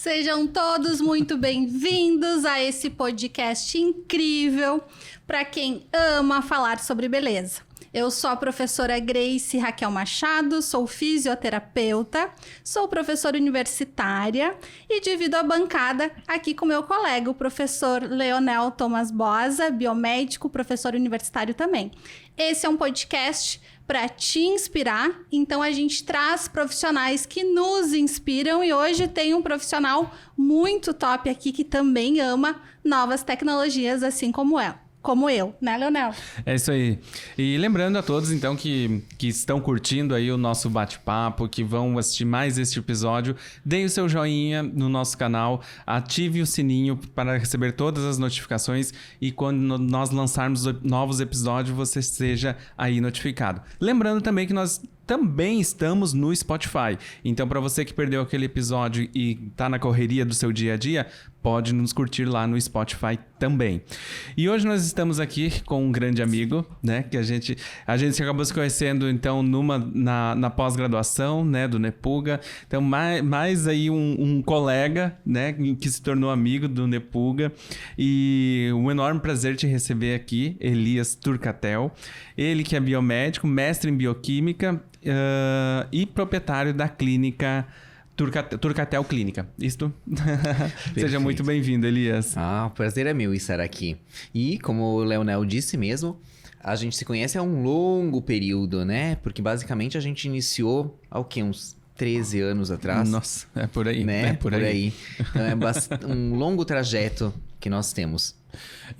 Sejam todos muito bem-vindos a esse podcast incrível para quem ama falar sobre beleza. Eu sou a professora Grace Raquel Machado, sou fisioterapeuta, sou professora universitária e divido a bancada aqui com meu colega, o professor Leonel Thomas Bosa, biomédico, professor universitário também. Esse é um podcast para te inspirar, então a gente traz profissionais que nos inspiram e hoje tem um profissional muito top aqui que também ama novas tecnologias, assim como eu, né, Leonel? É isso aí. E lembrando a todos, então, que estão curtindo aí o nosso bate-papo, que vão assistir mais este episódio, deem o seu joinha no nosso canal, ative o sininho para receber todas as notificações e quando nós lançarmos novos episódios, você seja aí notificado. Lembrando também que nós também estamos no Spotify. Então, para você que perdeu aquele episódio e tá na correria do seu dia a dia, pode nos curtir lá no Spotify também. E hoje nós estamos aqui com um grande amigo, né? Que a gente acabou se conhecendo, então, na pós-graduação, né? Do Nepuga. Então, mais aí um colega, né? Que se tornou amigo do Nepuga. E um enorme prazer te receber aqui, Elias Turcatel. Ele que é biomédico, mestre em bioquímica, e proprietário da clínica Turcatel Clínica. Isto? Seja muito bem-vindo, Elias. O prazer é meu estar aqui. E, como o Leonel disse mesmo, a gente se conhece há um longo período, né? Porque, basicamente, a gente iniciou há o quê? Uns 13 anos atrás. Nossa, é por aí. Né? É por aí. Então, é um longo trajeto que nós temos.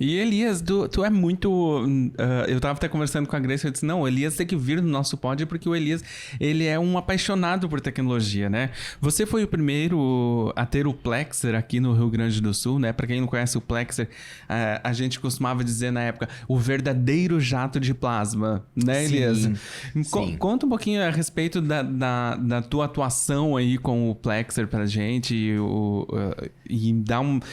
E Elias, tu é muito... eu tava até conversando com a Grace, eu disse, não, o Elias tem que vir no nosso pod, porque o Elias, ele é um apaixonado por tecnologia, né? Você foi o primeiro a ter o Plexer aqui no Rio Grande do Sul, né? Pra quem não conhece o Plexer, a gente costumava dizer na época, o verdadeiro jato de plasma, né, Elias? Sim. Conta um pouquinho a respeito da tua atuação aí com o Plexer pra gente e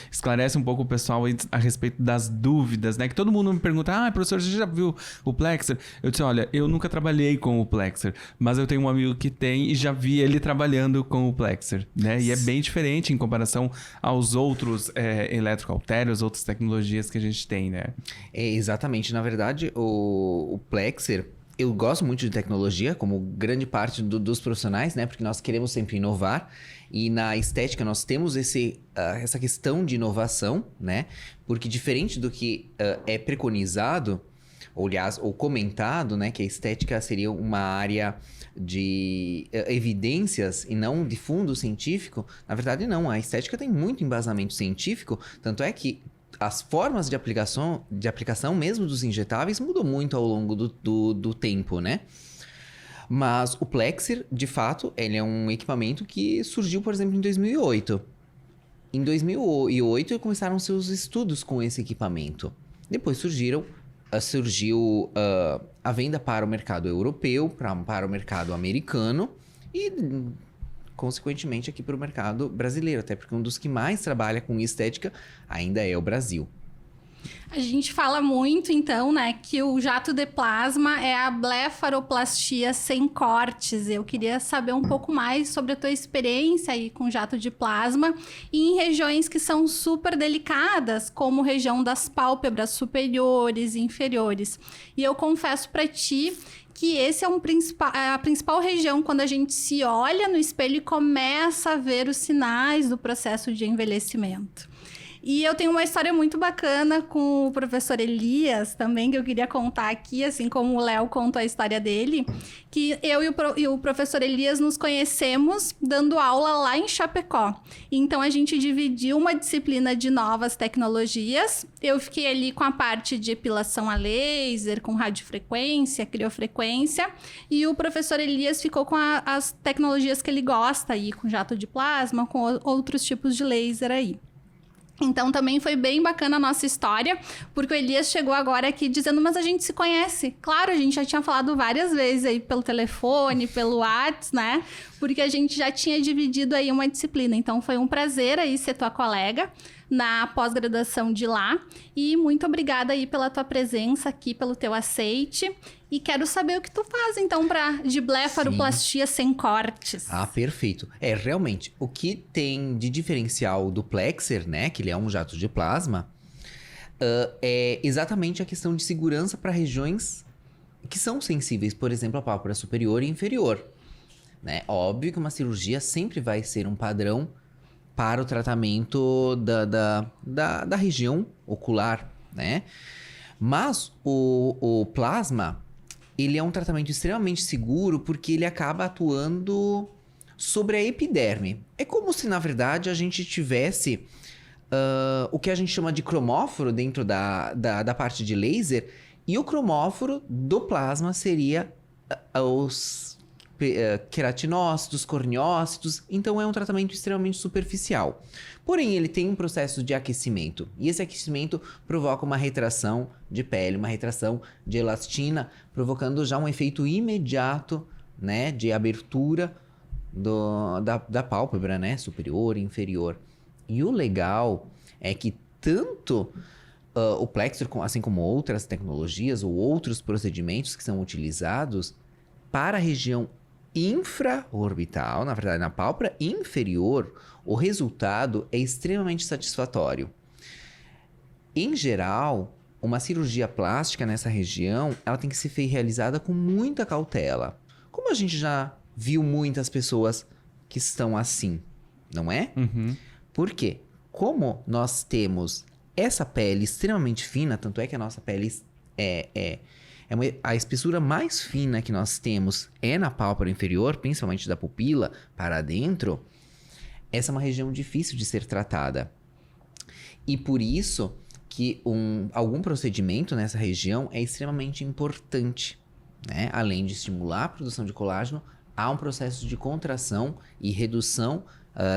esclarece um pouco o pessoal aí a respeito das dúvidas, né? Que todo mundo me pergunta, professor, você já viu o Plexer? Eu disse, olha, eu nunca trabalhei com o Plexer, mas eu tenho um amigo que tem e já vi ele trabalhando com o Plexer, né? E é bem diferente em comparação aos outros eletrocautérios, outras tecnologias que a gente tem, né? Exatamente. Na verdade, o Plexer... Eu gosto muito de tecnologia, como grande parte dos profissionais, né? Porque nós queremos sempre inovar. E na estética nós temos essa questão de inovação, né? Porque diferente do que é preconizado, ou, aliás, ou comentado, né? Que a estética seria uma área de evidências e não de fundo científico. Na verdade, não. A estética tem muito embasamento científico. Tanto é que as formas de aplicação mesmo dos injetáveis mudam muito ao longo do tempo, né? Mas o Plexer, de fato, ele é um equipamento que surgiu, por exemplo, em 2008. Em 2008 começaram seus estudos com esse equipamento. Depois surgiu a venda para o mercado europeu, para o mercado americano e, consequentemente, aqui para o mercado brasileiro. Até porque um dos que mais trabalha com estética ainda é o Brasil. A gente fala muito, então, né, que o jato de plasma é a blefaroplastia sem cortes. Eu queria saber um pouco mais sobre a tua experiência aí com jato de plasma e em regiões que são super delicadas, como região das pálpebras superiores e inferiores. E eu confesso para ti que esse é a principal região quando a gente se olha no espelho e começa a ver os sinais do processo de envelhecimento. E eu tenho uma história muito bacana com o professor Elias também, que eu queria contar aqui, assim como o Léo contou a história dele, que eu e o professor Elias nos conhecemos dando aula lá em Chapecó. Então, a gente dividiu uma disciplina de novas tecnologias. Eu fiquei ali com a parte de epilação a laser, com radiofrequência, criofrequência, e o professor Elias ficou com as tecnologias que ele gosta aí, com jato de plasma, com outros tipos de laser aí. Então, também foi bem bacana a nossa história, porque o Elias chegou agora aqui dizendo, mas a gente se conhece. Claro, a gente já tinha falado várias vezes aí pelo telefone, pelo WhatsApp, né? Porque a gente já tinha dividido aí uma disciplina. Então, foi um prazer aí ser tua colega na pós-graduação de lá. E muito obrigada aí pela tua presença aqui, pelo teu aceite. E quero saber o que tu faz, então, de blefaroplastia sem cortes. Ah, perfeito. Realmente, o que tem de diferencial do Plexer, né, que ele é um jato de plasma, é exatamente a questão de segurança para regiões que são sensíveis, por exemplo, a pálpebra superior e inferior. Né? Óbvio que uma cirurgia sempre vai ser um padrão para o tratamento da região ocular, né? Mas o plasma, ele é um tratamento extremamente seguro porque ele acaba atuando sobre a epiderme. É como se, na verdade, a gente tivesse o que a gente chama de cromóforo dentro da parte de laser, e o cromóforo do plasma seria os queratinócitos, corneócitos, então é um tratamento extremamente superficial. Porém, ele tem um processo de aquecimento, e esse aquecimento provoca uma retração de pele, uma retração de elastina, provocando já um efeito imediato, né, de abertura da pálpebra, né, superior e inferior. E o legal é que tanto o Plexer, assim como outras tecnologias ou outros procedimentos que são utilizados para a região infraorbital, na verdade, na pálpebra inferior, o resultado é extremamente satisfatório. Em geral, uma cirurgia plástica nessa região, ela tem que ser realizada com muita cautela. Como a gente já viu muitas pessoas que estão assim, não é? Uhum. Por quê? Como nós temos essa pele extremamente fina, tanto é que a nossa pele a espessura mais fina que nós temos é na pálpebra inferior, principalmente da pupila para dentro. Essa é uma região difícil de ser tratada. E por isso que algum procedimento nessa região é extremamente importante, né? Além de estimular a produção de colágeno, há um processo de contração e redução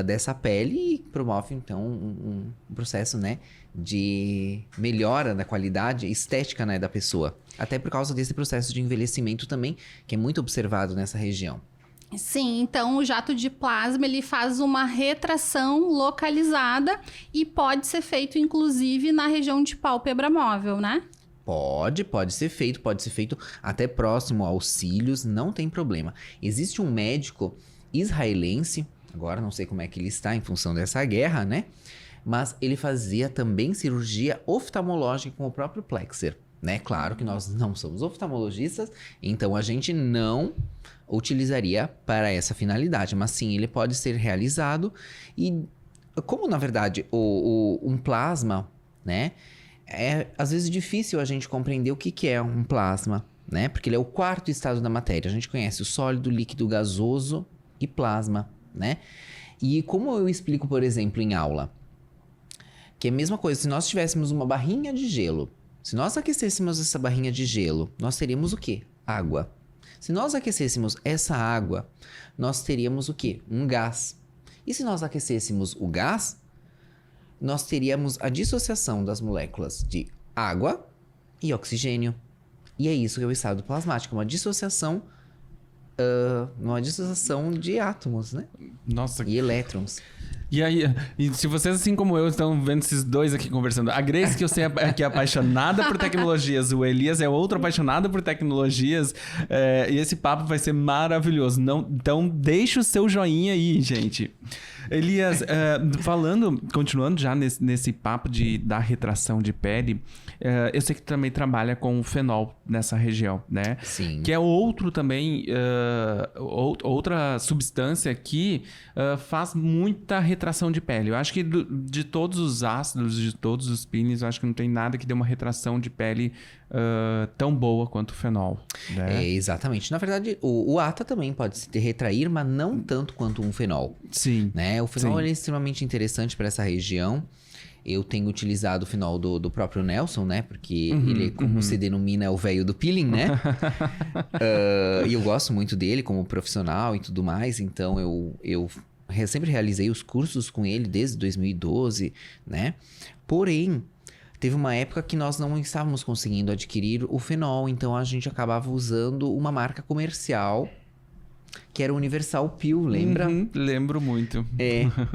dessa pele e promove, então, um processo, né, de melhora da qualidade estética, né, da pessoa. Até por causa desse processo de envelhecimento também, que é muito observado nessa região. Sim, então o jato de plasma, ele faz uma retração localizada e pode ser feito, inclusive, na região de pálpebra móvel, né? Pode ser feito até próximo aos cílios, não tem problema. Existe um médico israelense, agora não sei como é que ele está em função dessa guerra, né? Mas ele fazia também cirurgia oftalmológica com o próprio Plexer, né? Claro que nós não somos oftalmologistas, então a gente não utilizaria para essa finalidade, mas sim, ele pode ser realizado. E como, na verdade, um plasma, né? É às vezes difícil a gente compreender o que é um plasma, né? Porque ele é o quarto estado da matéria. A gente conhece o sólido, líquido, gasoso e plasma, né? E como eu explico, por exemplo, em aula, que é a mesma coisa, se nós tivéssemos uma barrinha de gelo, se nós aquecêssemos essa barrinha de gelo, nós teríamos o quê? Água. Se nós aquecêssemos essa água, nós teríamos o quê? Um gás. E se nós aquecêssemos o gás, nós teríamos a dissociação das moléculas de água e oxigênio. E é isso que é o estado plasmático, uma dissociação de átomos, né? Nossa. E elétrons. E aí, se vocês, assim como eu, estão vendo esses dois aqui conversando, a Grace, que eu sei que é apaixonada por tecnologias, o Elias é outro apaixonado por tecnologias, e esse papo vai ser maravilhoso. Então, deixa o seu joinha aí, gente. Elias, continuando já nesse papo da retração de pele, eu sei que também trabalha com o fenol nessa região, né? Sim. Que é outro também, outra substância que faz muita retração de pele. Eu acho que de todos os ácidos, de todos os pines, eu acho que não tem nada que dê uma retração de pele tão boa quanto o fenol. Né? Exatamente. Na verdade, o ATA também pode se retrair, mas não tanto quanto um fenol. Sim. Né? O fenol é extremamente interessante para essa região. Eu tenho utilizado o fenol do próprio Nelson, né? Porque ele, como se denomina, é o velho do peeling, né? E eu gosto muito dele como profissional e tudo mais. Então, eu sempre realizei os cursos com ele desde 2012, né? Porém, teve uma época que nós não estávamos conseguindo adquirir o fenol. Então, a gente acabava usando uma marca comercial que era o Universal Peel, lembra? Lembro muito.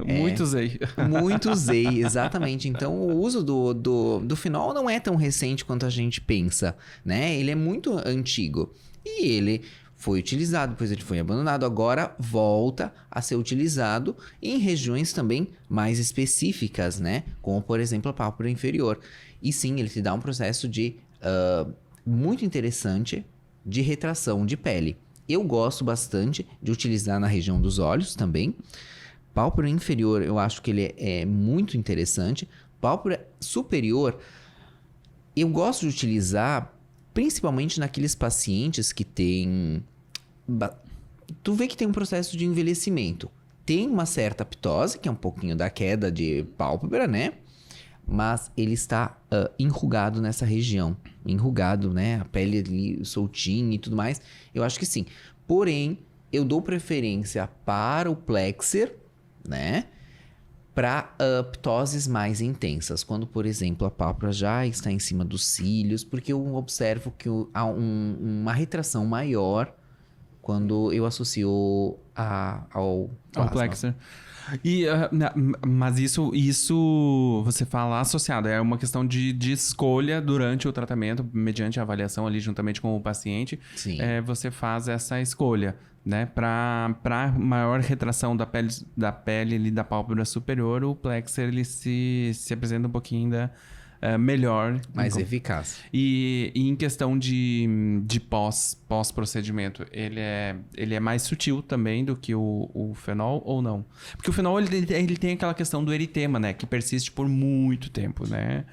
Muito usei. Muito usei, exatamente. Então, o uso do fenol não é tão recente quanto a gente pensa, né? Ele é muito antigo. E ele foi utilizado, depois ele foi abandonado. Agora volta a ser utilizado em regiões também mais específicas, né? Como, por exemplo, a pálpebra inferior. E sim, ele te dá um processo muito interessante de retração de pele. Eu gosto bastante de utilizar na região dos olhos também. Pálpebra inferior, eu acho que ele é muito interessante. Pálpebra superior, eu gosto de utilizar principalmente naqueles pacientes que têm... Tu vê que tem um processo de envelhecimento. Tem uma certa ptose, que é um pouquinho da queda de pálpebra, né? Mas ele está enrugado nessa região. Enrugado, né? A pele ali soltinha e tudo mais. Eu acho que sim. Porém, eu dou preferência para o plexer, né? Para ptoses mais intensas. Quando, por exemplo, a pálpebra já está em cima dos cílios. Porque eu observo que há uma retração maior quando eu associo ao plexer. Mas isso você fala associado, é uma questão de escolha durante o tratamento, mediante a avaliação ali juntamente com o paciente. Sim. Você faz essa escolha, né? Para maior retração da pele ali da pálpebra superior, o plexer ele se apresenta um pouquinho ainda melhor. Mais eficaz. E em questão de pós-procedimento, ele é mais sutil também do que o fenol ou não? Porque o fenol ele tem aquela questão do eritema, né? Que persiste por muito tempo, né?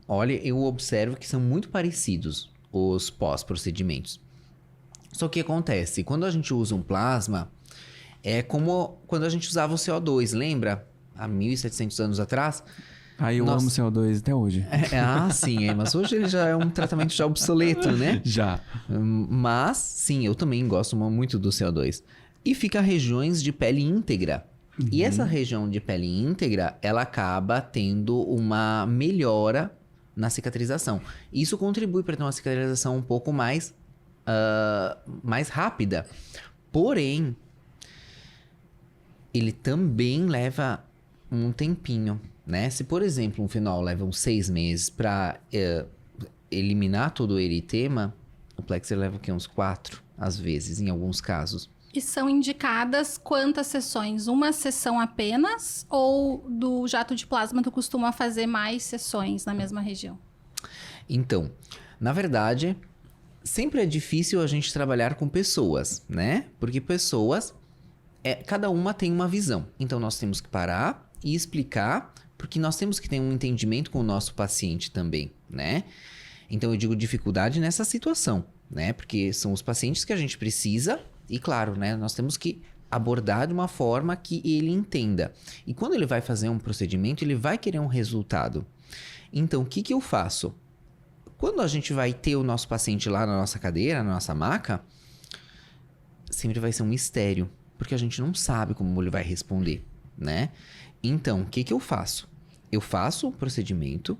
Olha, eu observo que são muito parecidos os pós-procedimentos. Só que acontece, quando a gente usa um plasma, é como quando a gente usava o CO2, lembra? Há 1.700 anos atrás... Eu amo CO2 até hoje. Sim, mas hoje ele já é um tratamento já obsoleto, né? Já. Mas, sim, eu também gosto muito do CO2. E fica regiões de pele íntegra. E essa região de pele íntegra, ela acaba tendo uma melhora na cicatrização. Isso contribui para ter uma cicatrização um pouco mais rápida. Porém, ele também leva um tempinho, né? Se, por exemplo, um fenol leva uns 6 meses para eliminar todo o eritema, o plexer leva uns 4, às vezes, em alguns casos. E são indicadas quantas sessões? Uma sessão apenas? Ou do jato de plasma tu costuma fazer mais sessões na mesma região? Então, na verdade, sempre é difícil a gente trabalhar com pessoas, né? Porque pessoas, cada uma tem uma visão. Então, nós temos que parar e explicar, porque nós temos que ter um entendimento com o nosso paciente também, né? Então, eu digo dificuldade nessa situação, né? Porque são os pacientes que a gente precisa e, claro, né? Nós temos que abordar de uma forma que ele entenda. E quando ele vai fazer um procedimento, ele vai querer um resultado. Então, o que eu faço? Quando a gente vai ter o nosso paciente lá na nossa cadeira, na nossa maca, sempre vai ser um mistério, porque a gente não sabe como ele vai responder, né? Então, o que eu faço? Eu faço o procedimento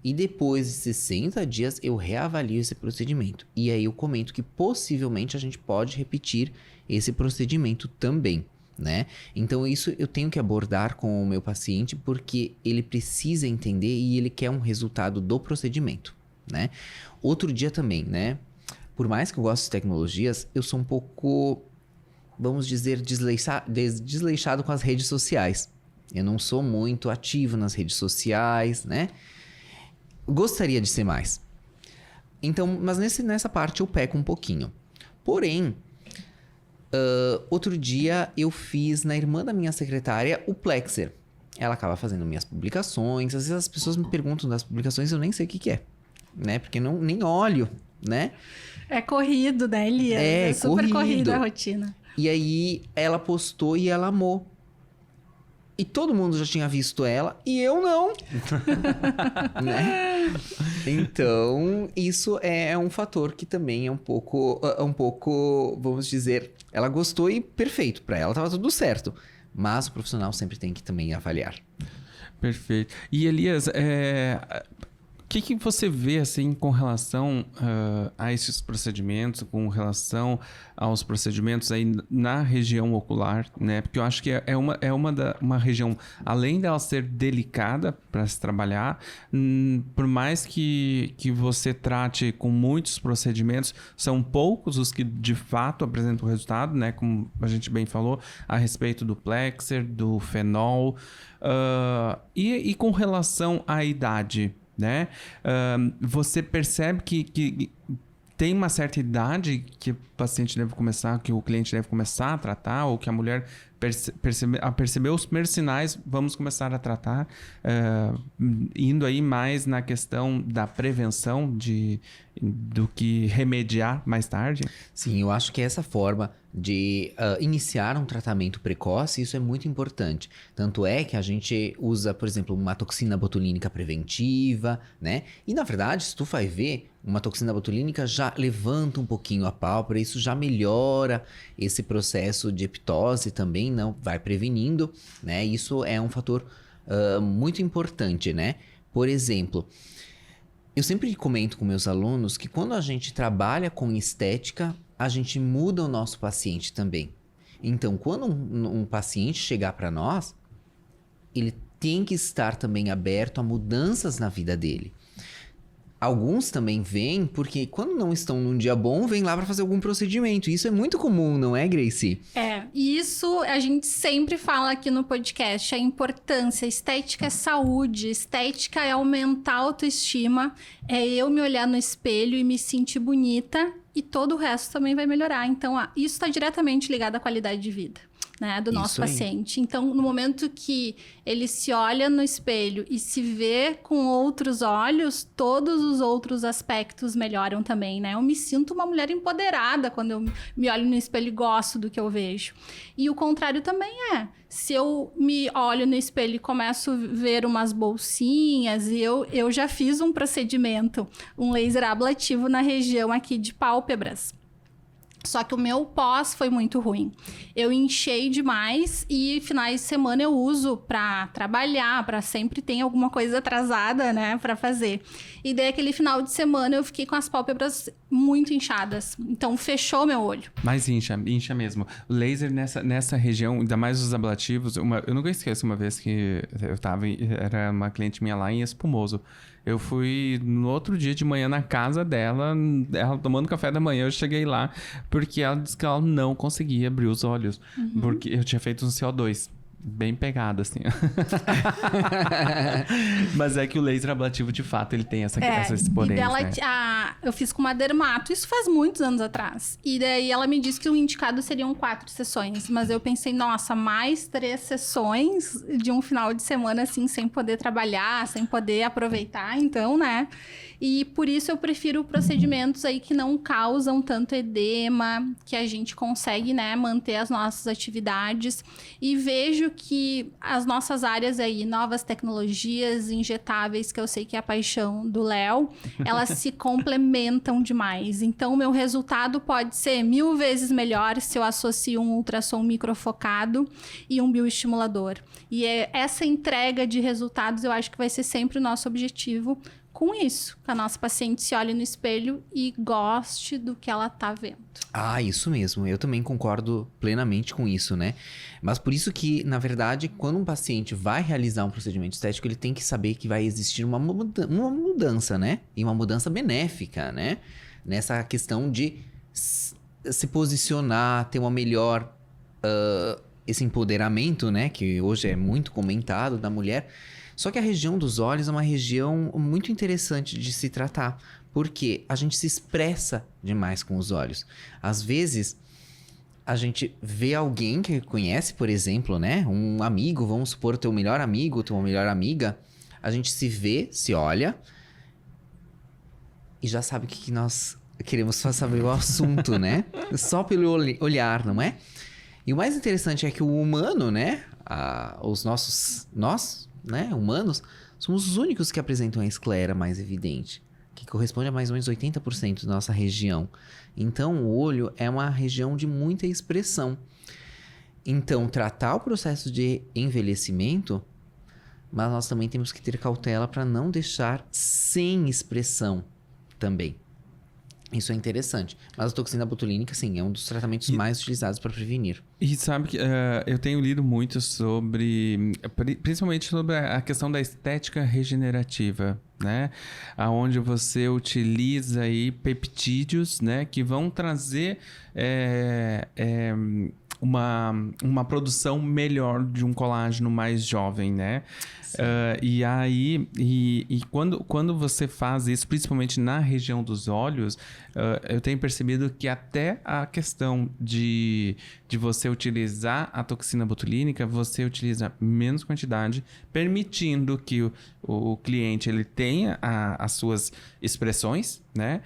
e depois de 60 dias eu reavalio esse procedimento. E aí eu comento que possivelmente a gente pode repetir esse procedimento também, né? Então, isso eu tenho que abordar com o meu paciente porque ele precisa entender e ele quer um resultado do procedimento, né? Outro dia também, né? Por mais que eu goste de tecnologias, eu sou um pouco, vamos dizer, desleixado com as redes sociais. Eu não sou muito ativo nas redes sociais, né? Gostaria de ser mais. Então, mas nessa parte eu peco um pouquinho. Porém, outro dia eu fiz na irmã da minha secretária o plexer. Ela acaba fazendo minhas publicações. Às vezes as pessoas me perguntam das publicações, eu nem sei o que é, né? Porque nem olho, né? É corrido, né, Elias? É super corrido a rotina. E aí ela postou e ela amou. E todo mundo já tinha visto ela e eu não. Né? Então, isso é um fator que também é um pouco, vamos dizer, ela gostou e perfeito, para ela tava tudo certo. Mas o profissional sempre tem que também avaliar. Perfeito. E Elias, que você vê, assim, com relação a esses procedimentos, com relação aos procedimentos aí na região ocular, né? Porque eu acho que é uma região, além dela ser delicada para se trabalhar, por mais que você trate com muitos procedimentos, são poucos os que de fato apresentam resultado, né? Como a gente bem falou, a respeito do Plexer, do Fenol. E com relação à idade, né? Você percebe que tem uma certa idade que o paciente deve começar, que o cliente deve começar a tratar, ou que a mulher percebeu os primeiros sinais, vamos começar a tratar, indo aí mais na questão da prevenção do que remediar mais tarde? Sim, eu acho que essa forma de iniciar um tratamento precoce, isso é muito importante. Tanto é que a gente usa, por exemplo, uma toxina botulínica preventiva, né? E na verdade, se tu vai ver, uma toxina botulínica já levanta um pouquinho a pálpebra, isso já melhora esse processo de eptose também, não vai prevenindo, né? Isso é um fator muito importante, né? Por exemplo, eu sempre comento com meus alunos que quando a gente trabalha com estética, a gente muda o nosso paciente também. Então, quando um paciente chegar para nós, ele tem que estar também aberto a mudanças na vida dele. Alguns também vêm porque quando não estão num dia bom, vêm lá para fazer algum procedimento. Isso é muito comum, não é, Gracie? E isso a gente sempre fala aqui no podcast, a importância. Estética é saúde, estética é aumentar a autoestima, é eu me olhar no espelho e me sentir bonita e todo o resto também vai melhorar. Então, isso está diretamente ligado à qualidade de vida, né, do nosso paciente. Então, no momento que ele se olha no espelho e se vê com outros olhos, todos os outros aspectos melhoram também, né? Eu me sinto uma mulher empoderada quando eu me olho no espelho e gosto do que eu vejo. E o contrário também se eu me olho no espelho e começo a ver umas bolsinhas, e eu já fiz um procedimento, um laser ablativo na região aqui de pálpebras. Só que o meu pós foi muito ruim. Eu inchei demais e finais de semana eu uso pra trabalhar, pra sempre ter alguma coisa atrasada, né, pra fazer. E daí aquele final de semana eu fiquei com as pálpebras muito inchadas. Então fechou meu olho. Mas incha mesmo. O laser nessa região, ainda mais os ablativos, eu nunca esqueço uma vez que era uma cliente minha lá em Espumoso. Eu fui no outro dia de manhã na casa dela, ela tomando café da manhã, eu cheguei lá, porque ela disse que ela não conseguia abrir os olhos, porque eu tinha feito um CO2. Bem pegado, assim. Mas é que o laser ablativo, de fato, ele tem essa porém, né? Eu fiz com uma dermato, isso faz muitos anos atrás. E daí ela me disse que o indicado seriam 4 sessões. Mas eu pensei, nossa, mais 3 sessões de um final de semana, assim, sem poder trabalhar, sem poder aproveitar, então, né? E por isso eu prefiro procedimentos aí que não causam tanto edema, que a gente consegue, né, manter as nossas atividades. E vejo que as nossas áreas aí, novas tecnologias injetáveis, que eu sei que é a paixão do Léo, elas se complementam demais. Então, o meu resultado pode ser 1000 vezes melhor se eu associo um ultrassom microfocado e um bioestimulador. E essa entrega de resultados, eu acho que vai ser sempre o nosso objetivo com isso, que a nossa paciente se olhe no espelho e goste do que ela tá vendo. Isso mesmo. Eu também concordo plenamente com isso, né? Mas por isso que, na verdade, quando um paciente vai realizar um procedimento estético, ele tem que saber que vai existir uma mudança, né? E uma mudança benéfica, né? Nessa questão de se posicionar, ter uma melhor... esse empoderamento, né? Que hoje é muito comentado da mulher. Só que a região dos olhos é uma região muito interessante de se tratar, porque a gente se expressa demais com os olhos. Às vezes, a gente vê alguém que conhece, por exemplo, né? Um amigo, vamos supor, teu melhor amigo, tua melhor amiga. A gente se vê, se olha e já sabe o que nós queremos saber o assunto, né? Só pelo olhar, não é? E o mais interessante é que o humano, né? Nós, né, humanos, somos os únicos que apresentam a esclera mais evidente, que corresponde a mais ou menos 80% da nossa região. Então, o olho é uma região de muita expressão. Então, tratar o processo de envelhecimento mas nós também temos que ter cautela para não deixar sem expressão também. Isso é interessante. Mas a toxina botulínica, sim, é um dos tratamentos mais utilizados para prevenir. E sabe que eu tenho lido muito sobre, principalmente sobre a questão da estética regenerativa, né? Onde você utiliza aí peptídeos, né? Que vão trazer uma produção melhor de um colágeno mais jovem, né? E aí, quando você faz isso, principalmente na região dos olhos, eu tenho percebido que até a questão de você utilizar a toxina botulínica, você utiliza menos quantidade, permitindo que o cliente ele tenha as suas expressões, né?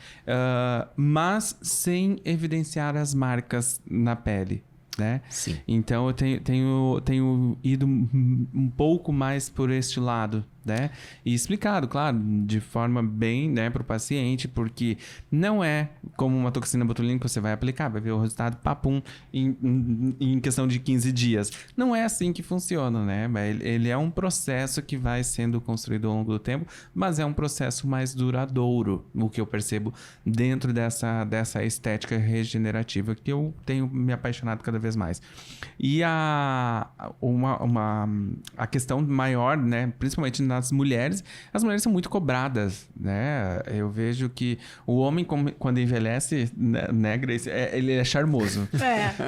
Mas sem evidenciar as marcas na pele. Né? Sim. Então eu tenho ido um pouco mais por este lado, né? E explicado, claro, de forma bem, né, para o paciente, porque não é como uma toxina botulínica que você vai aplicar, vai ver o resultado papum em questão de 15 dias. Não é assim que funciona, né? Ele é um processo que vai sendo construído ao longo do tempo, mas é um processo mais duradouro, o que eu percebo dentro dessa estética regenerativa que eu tenho me apaixonado cada vez mais. E a questão maior, né, principalmente nas mulheres, as mulheres são muito cobradas, né? Eu vejo que o homem, quando envelhece, né, Grace, ele é charmoso.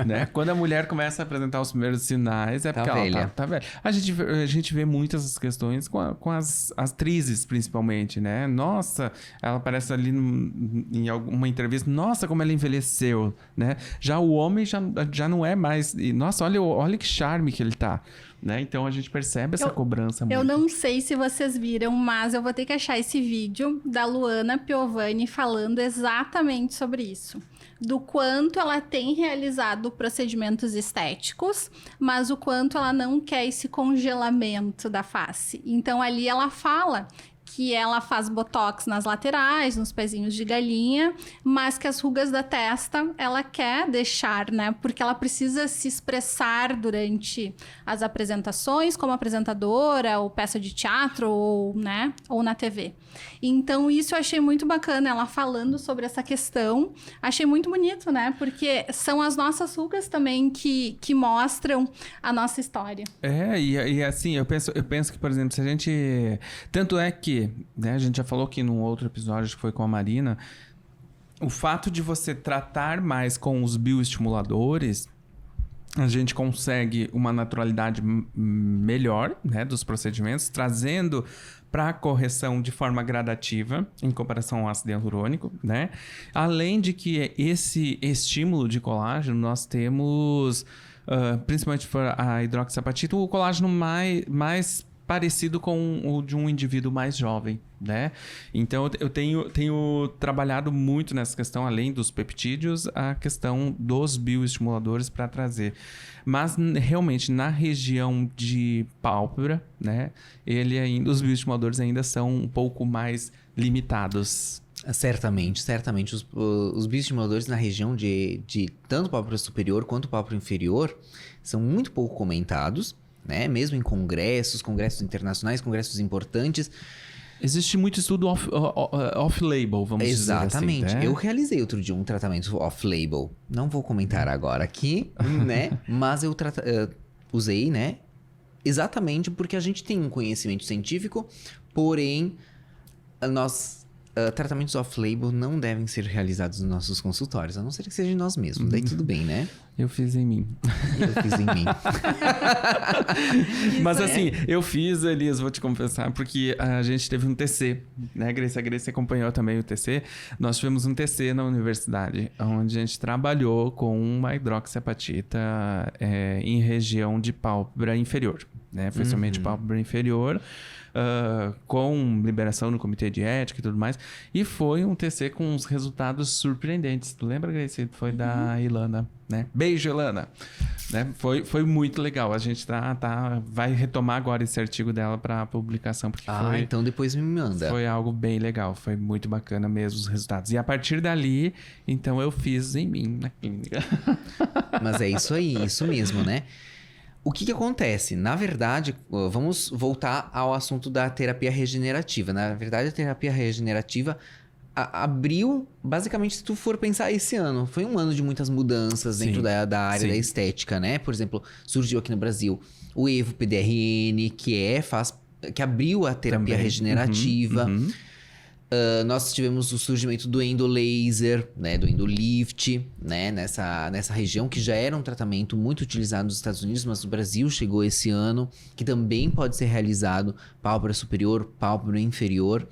Né? Quando a mulher começa a apresentar os primeiros sinais, é porque ela tá velha. A gente vê muitas essas questões com as atrizes, principalmente, né? Nossa, ela aparece ali em alguma entrevista, nossa, como ela envelheceu, né? Já o homem já não é mais... E, nossa, olha que charme que ele tá. Né? Então a gente percebe essa cobrança muito. Eu não sei se vocês viram, mas eu vou ter que achar esse vídeo da Luana Piovani falando exatamente sobre isso. Do quanto ela tem realizado procedimentos estéticos, mas o quanto ela não quer esse congelamento da face. Então ali ela fala que ela faz botox nas laterais, nos pezinhos de galinha, mas que as rugas da testa ela quer deixar, né? Porque ela precisa se expressar durante as apresentações, como apresentadora, ou peça de teatro, ou, né? Ou na TV. Então, isso eu achei muito bacana, ela falando sobre essa questão. Achei muito bonito, né? Porque são as nossas rugas também que mostram a nossa história. E assim, eu penso que, por exemplo, se a gente... Tanto é que, né, a gente já falou aqui num outro episódio que foi com a Marina, o fato de você tratar mais com os bioestimuladores, a gente consegue uma naturalidade melhor, né, dos procedimentos, trazendo para a correção de forma gradativa, em comparação ao ácido hialurônico, né? Além de que esse estímulo de colágeno, nós temos, principalmente para a hidroxiapatita, o colágeno mais parecido com o de um indivíduo mais jovem, né? Então, eu tenho trabalhado muito nessa questão, além dos peptídeos, a questão dos bioestimuladores para trazer. Mas, realmente, na região de pálpebra, né? Os bioestimuladores ainda são um pouco mais limitados. Certamente. Os bioestimuladores na região de tanto pálpebra superior quanto pálpebra inferior são muito pouco comentados, né? Mesmo em congressos internacionais, congressos importantes. Existe muito estudo off-label, vamos dizer assim. Exatamente. Né? Eu realizei outro dia um tratamento off-label. Não vou comentar agora aqui, né? Mas eu usei, né? Exatamente porque a gente tem um conhecimento científico, porém, tratamentos off-label não devem ser realizados nos nossos consultórios, a não ser que seja em nós mesmos. Daí tudo bem, né? Eu fiz em mim. Eu fiz em mim. Mas assim, eu fiz, Elias, vou te confessar, porque a gente teve um TC, né, Grace? A Grace acompanhou também o TC. Nós tivemos um TC na universidade, onde a gente trabalhou com uma hidroxiapatita em região de pálpebra inferior, né? Foi somente pálpebra inferior. Com liberação no comitê de ética e tudo mais. E foi um TC com uns resultados surpreendentes. Tu lembra, Grace? Foi da Ilana, né? Beijo, Ilana! Né? Foi muito legal. A gente vai retomar agora esse artigo dela para publicação. Porque então depois me manda. Foi algo bem legal. Foi muito bacana mesmo os resultados. E a partir dali, então eu fiz em mim, na clínica. Mas é isso aí, isso mesmo, né? O que acontece? Na verdade, vamos voltar ao assunto da terapia regenerativa. Na verdade, a terapia regenerativa abriu, basicamente, se tu for pensar esse ano, foi um ano de muitas mudanças dentro da área da estética, né? Por exemplo, surgiu aqui no Brasil o Evo PDRN, que abriu a terapia Também. regenerativa. Nós tivemos o surgimento do endolaser, né, do endolift, né, nessa região, que já era um tratamento muito utilizado nos Estados Unidos, mas no Brasil chegou esse ano, que também pode ser realizado pálpebra superior, pálpebra inferior.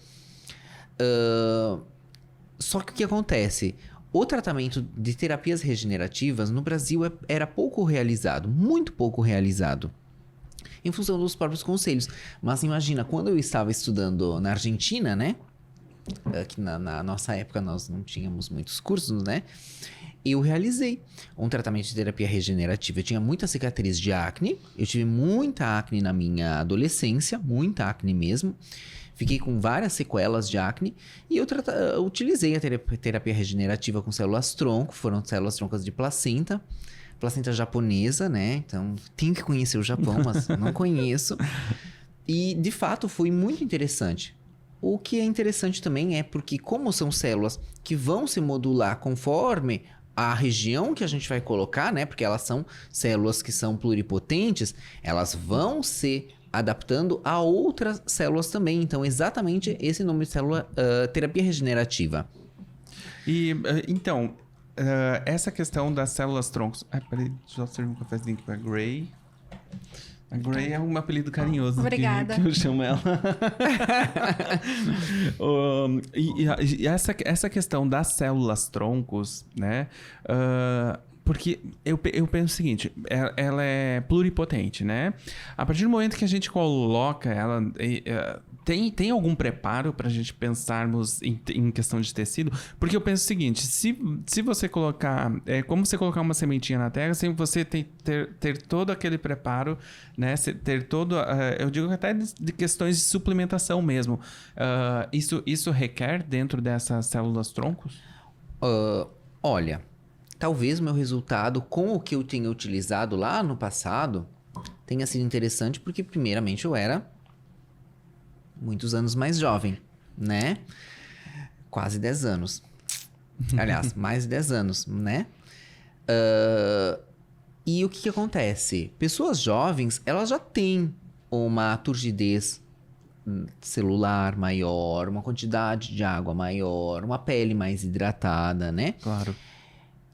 Só que o que acontece? O tratamento de terapias regenerativas no Brasil era pouco realizado, muito pouco realizado, em função dos próprios conselhos. Mas imagina, quando eu estava estudando na Argentina, né? Que na nossa época nós não tínhamos muitos cursos, né? Eu realizei um tratamento de terapia regenerativa. Eu tinha muita cicatriz de acne. Eu tive muita acne na minha adolescência, muita acne mesmo. Fiquei com várias sequelas de acne. E eu utilizei a terapia regenerativa com células-tronco. Foram células-troncas de placenta. Placenta japonesa, né? Então, tenho que conhecer o Japão, mas não conheço. E, de fato, foi muito interessante. O que é interessante também é porque, como são células que vão se modular conforme a região que a gente vai colocar, né? Porque elas são células que são pluripotentes, elas vão se adaptando a outras células também. Então, exatamente esse nome de célula, terapia regenerativa. E, então, essa questão das células troncos... Peraí, deixa eu servir um cafezinho aqui pra Gray. A Gray é um apelido carinhoso. Obrigada. Que eu chamo ela. E essa questão das células troncos, né? Porque eu penso o seguinte, ela é pluripotente, né? A partir do momento que a gente coloca ela... Tem algum preparo para a gente pensarmos em questão de tecido? Porque eu penso o seguinte, se você colocar... É como você colocar uma sementinha na terra, sem você ter todo aquele preparo, né? Ter todo... eu digo até de questões de suplementação mesmo. Isso requer dentro dessas células troncos? Olha, talvez meu resultado com o que eu tinha utilizado lá no passado tenha sido interessante, porque primeiramente eu era... muitos anos mais jovem, né? Quase 10 anos. Aliás, mais de 10 anos, né? E o que acontece? Pessoas jovens, elas já têm uma turgidez celular maior, uma quantidade de água maior, uma pele mais hidratada, né? Claro.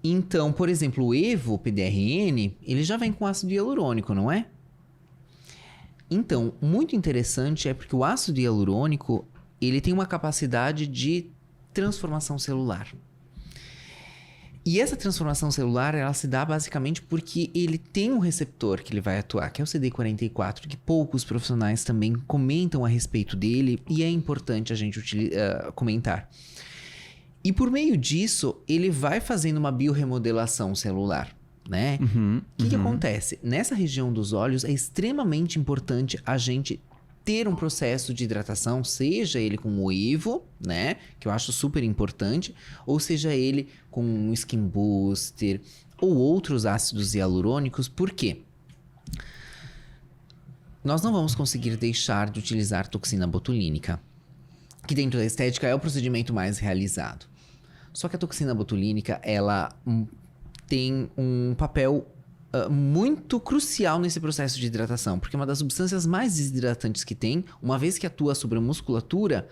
Então, por exemplo, o Evo PDRN, ele já vem com ácido hialurônico, não é? Então, muito interessante é porque o ácido hialurônico, ele tem uma capacidade de transformação celular. E essa transformação celular, ela se dá basicamente porque ele tem um receptor que ele vai atuar, que é o CD44, que poucos profissionais também comentam a respeito dele, e é importante a gente comentar. E por meio disso, ele vai fazendo uma biorremodelação celular. Né? O que acontece? Nessa região dos olhos é extremamente importante a gente ter um processo de hidratação, seja ele com o Evo, né? Que eu acho super importante, ou seja ele com um Skin Booster ou outros ácidos hialurônicos. Por quê? Nós não vamos conseguir deixar de utilizar toxina botulínica, que dentro da estética é o procedimento mais realizado. Só que a toxina botulínica, ela... tem um papel muito crucial nesse processo de hidratação, porque é uma das substâncias mais desidratantes que tem, uma vez que atua sobre a musculatura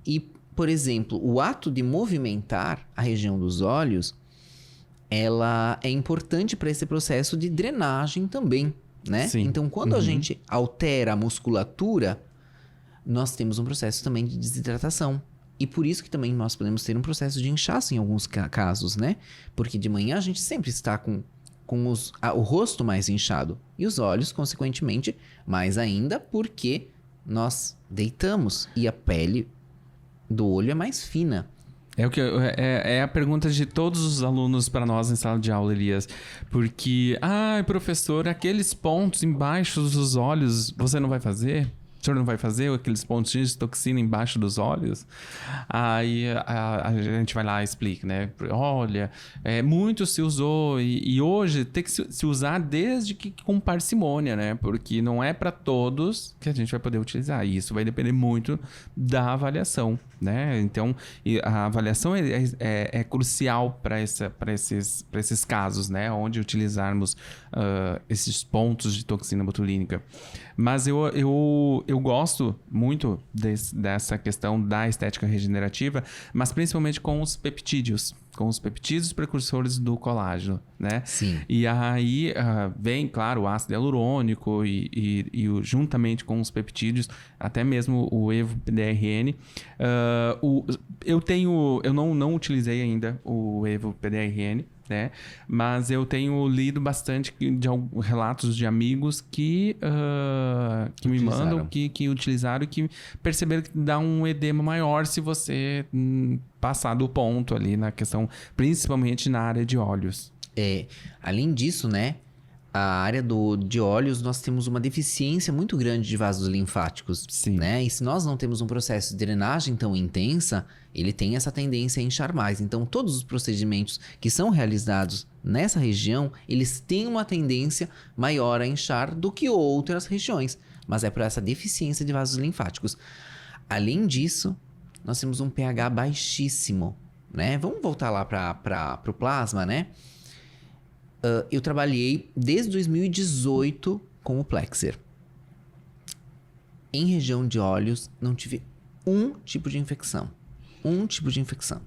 e, por exemplo, o ato de movimentar a região dos olhos, ela é importante para esse processo de drenagem também, né? Sim. Então, quando a gente altera a musculatura, nós temos um processo também de desidratação. E por isso que também nós podemos ter um processo de inchaço em alguns casos, né? Porque de manhã a gente sempre está com o rosto mais inchado. E os olhos, consequentemente, mais ainda, porque nós deitamos e a pele do olho é mais fina. É a pergunta de todos os alunos para nós em sala de aula, Elias. Porque, professor, aqueles pontos embaixo dos olhos, você não vai fazer? O senhor não vai fazer aqueles pontinhos de toxina embaixo dos olhos? Aí a gente vai lá e explica, né? Olha, muito se usou e hoje tem que se usar desde que com parcimônia, né? Porque não é para todos que a gente vai poder utilizar. E isso vai depender muito da avaliação, né? Então, a avaliação é crucial para esses casos, né? Onde utilizarmos esses pontos de toxina botulínica. Mas eu gosto muito dessa questão da estética regenerativa, mas principalmente com os peptídeos precursores do colágeno, né? Sim. E aí vem, claro, o ácido hialurônico e juntamente com os peptídeos, até mesmo o Evo-PDRN. Eu não utilizei ainda o Evo-PDRN, né? Mas eu tenho lido bastante de relatos de amigos que me mandam, que utilizaram e que perceberam que dá um edema maior se você passar do ponto ali na questão, principalmente na área de olhos. Além disso, né? A área de olhos, nós temos uma deficiência muito grande de vasos linfáticos. Sim. Né? E se nós não temos um processo de drenagem tão intensa, ele tem essa tendência a inchar mais. Então, todos os procedimentos que são realizados nessa região, eles têm uma tendência maior a inchar do que outras regiões. Mas é por essa deficiência de vasos linfáticos. Além disso, nós temos um pH baixíssimo. Né? Vamos voltar lá para o plasma, né? Eu trabalhei desde 2018 com o Plexer. Em região de olhos, não tive um tipo de infecção.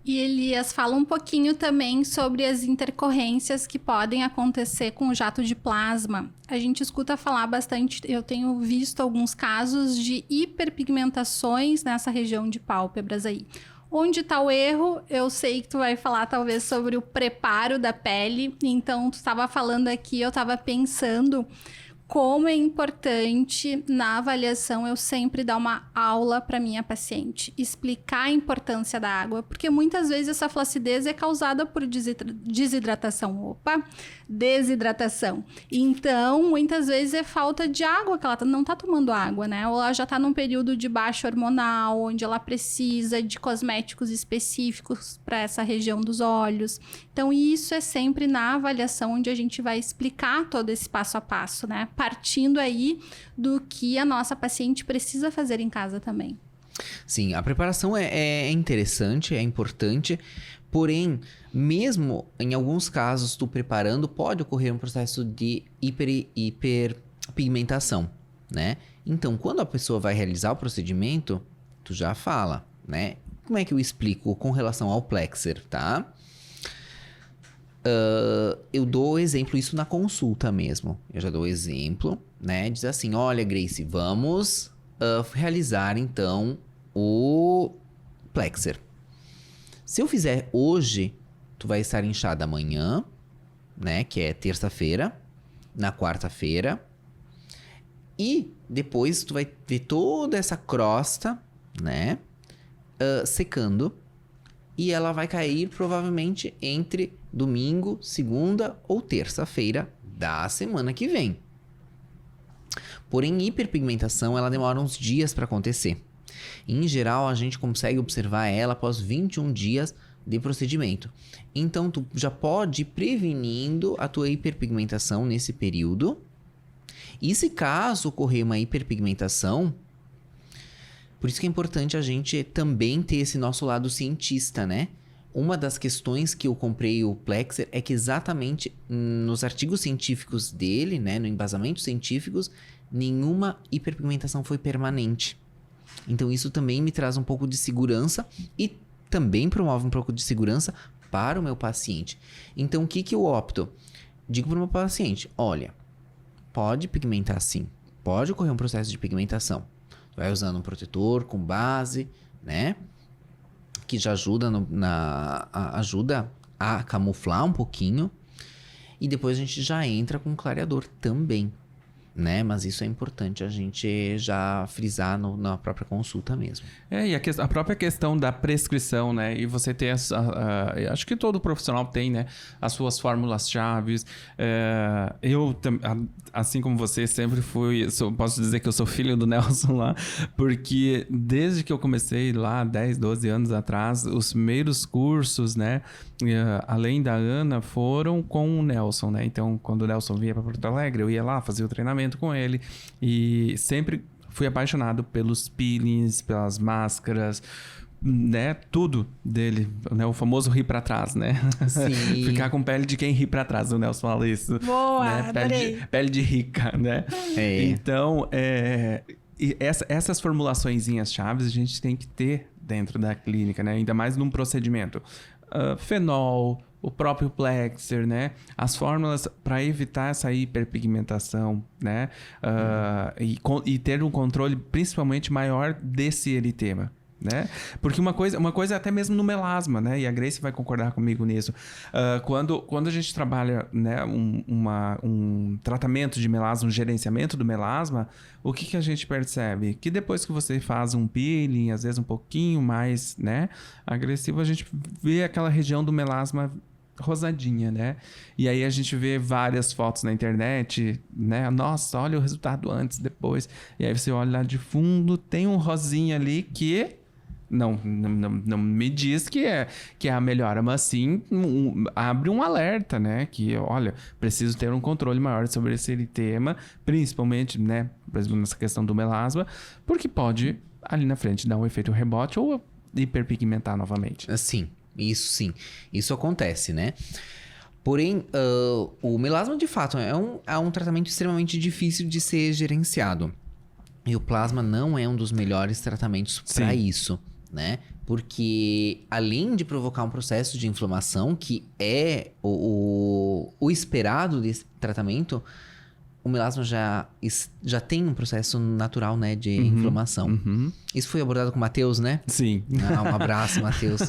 E Elias, fala um pouquinho também sobre as intercorrências que podem acontecer com o jato de plasma. A gente escuta falar bastante, eu tenho visto alguns casos de hiperpigmentações nessa região de pálpebras aí. Onde está o erro? Eu sei que tu vai falar talvez sobre o preparo da pele. Então, tu estava falando aqui, eu estava pensando como é importante na avaliação eu sempre dar uma aula para minha paciente, explicar a importância da água, porque muitas vezes essa flacidez é causada por desidratação. Desidratação. Então, muitas vezes é falta de água, que ela não tá tomando água, né? Ou ela já tá num período de baixa hormonal, onde ela precisa de cosméticos específicos para essa região dos olhos. Então, isso é sempre na avaliação onde a gente vai explicar todo esse passo a passo, né? Partindo aí do que a nossa paciente precisa fazer em casa também. Sim, a preparação é interessante, é importante, porém, mesmo em alguns casos, tu preparando, pode ocorrer um processo de hiperpigmentação, né? Então, quando a pessoa vai realizar o procedimento, tu já fala, né? Como é que eu explico com relação ao Plexer, tá? Eu dou exemplo isso na consulta mesmo. Eu já dou exemplo, né? Diz assim, olha, Grace, vamos realizar então o Plexer. Se eu fizer hoje, tu vai estar inchada amanhã, né? Que é terça-feira, na quarta-feira. E depois tu vai ver toda essa crosta, né? Secando. E ela vai cair provavelmente entre domingo, segunda ou terça-feira da semana que vem. Porém, hiperpigmentação ela demora uns dias para acontecer. Em geral, a gente consegue observar ela após 21 dias de procedimento. Então, tu já pode ir prevenindo a tua hiperpigmentação nesse período. E se caso ocorrer uma hiperpigmentação, por isso que é importante a gente também ter esse nosso lado cientista, né? Uma das questões que eu comprei o Plexer é que exatamente nos artigos científicos dele, né, no embasamento científicos, nenhuma hiperpigmentação foi permanente. Então isso também me traz um pouco de segurança e também promove um pouco de segurança para o meu paciente. Então o que eu opto? Digo para o meu paciente, olha, pode pigmentar sim, pode ocorrer um processo de pigmentação. Vai usando um protetor com base, né? Que já ajuda, ajuda a camuflar um pouquinho. E depois a gente já entra com clareador também. né? Mas isso é importante a gente já frisar na própria consulta mesmo. E a própria questão da prescrição, né? E você ter acho que todo profissional tem, né? As suas fórmulas chaves. Assim como você, sempre posso dizer que eu sou filho do Nelson lá, porque desde que eu comecei lá, 10, 12 anos atrás, os primeiros cursos, né? Além da Ana, foram com o Nelson, né? Então, quando o Nelson vinha para Porto Alegre, eu ia lá fazer o treinamento com ele e sempre fui apaixonado pelos peelings, pelas máscaras, né? Tudo dele, né? O famoso rir pra trás, né? Sim. Ficar com pele de quem ri pra trás, o Nelson fala isso. Boa, né? adorei. Pele de rica, né? Então, e essas formulaçõezinhas chaves a gente tem que ter dentro da clínica, né? Ainda mais num procedimento. Fenol, o próprio Plexer, né? As fórmulas para evitar essa hiperpigmentação, né? E ter um controle principalmente maior desse eritema, né? Porque uma coisa até mesmo no melasma, né? E a Grace vai concordar comigo nisso. Quando a gente trabalha, né, um tratamento de melasma, um gerenciamento do melasma, o que a gente percebe? Que depois que você faz um peeling, às vezes um pouquinho mais, né, agressivo, a gente vê aquela região do melasma rosadinha, né? E aí a gente vê várias fotos na internet, né? Nossa, olha o resultado antes, depois. E aí você olha lá de fundo, tem um rosinha ali que não me diz que é a melhora, mas sim abre um alerta, né? Que, olha, preciso ter um controle maior sobre esse eritema, principalmente, né? Por exemplo, nessa questão do melasma, porque pode, ali na frente, dar um efeito rebote ou hiperpigmentar novamente. Sim. Isso acontece, né? Porém, o melasma, de fato, é um tratamento extremamente difícil de ser gerenciado. E o plasma não é um dos melhores tratamentos para isso, né? Porque, além de provocar um processo de inflamação, que é o esperado desse tratamento, o melasma já tem um processo natural, né, de inflamação. Isso foi abordado com o Matheus, né? Sim. Um abraço, Matheus.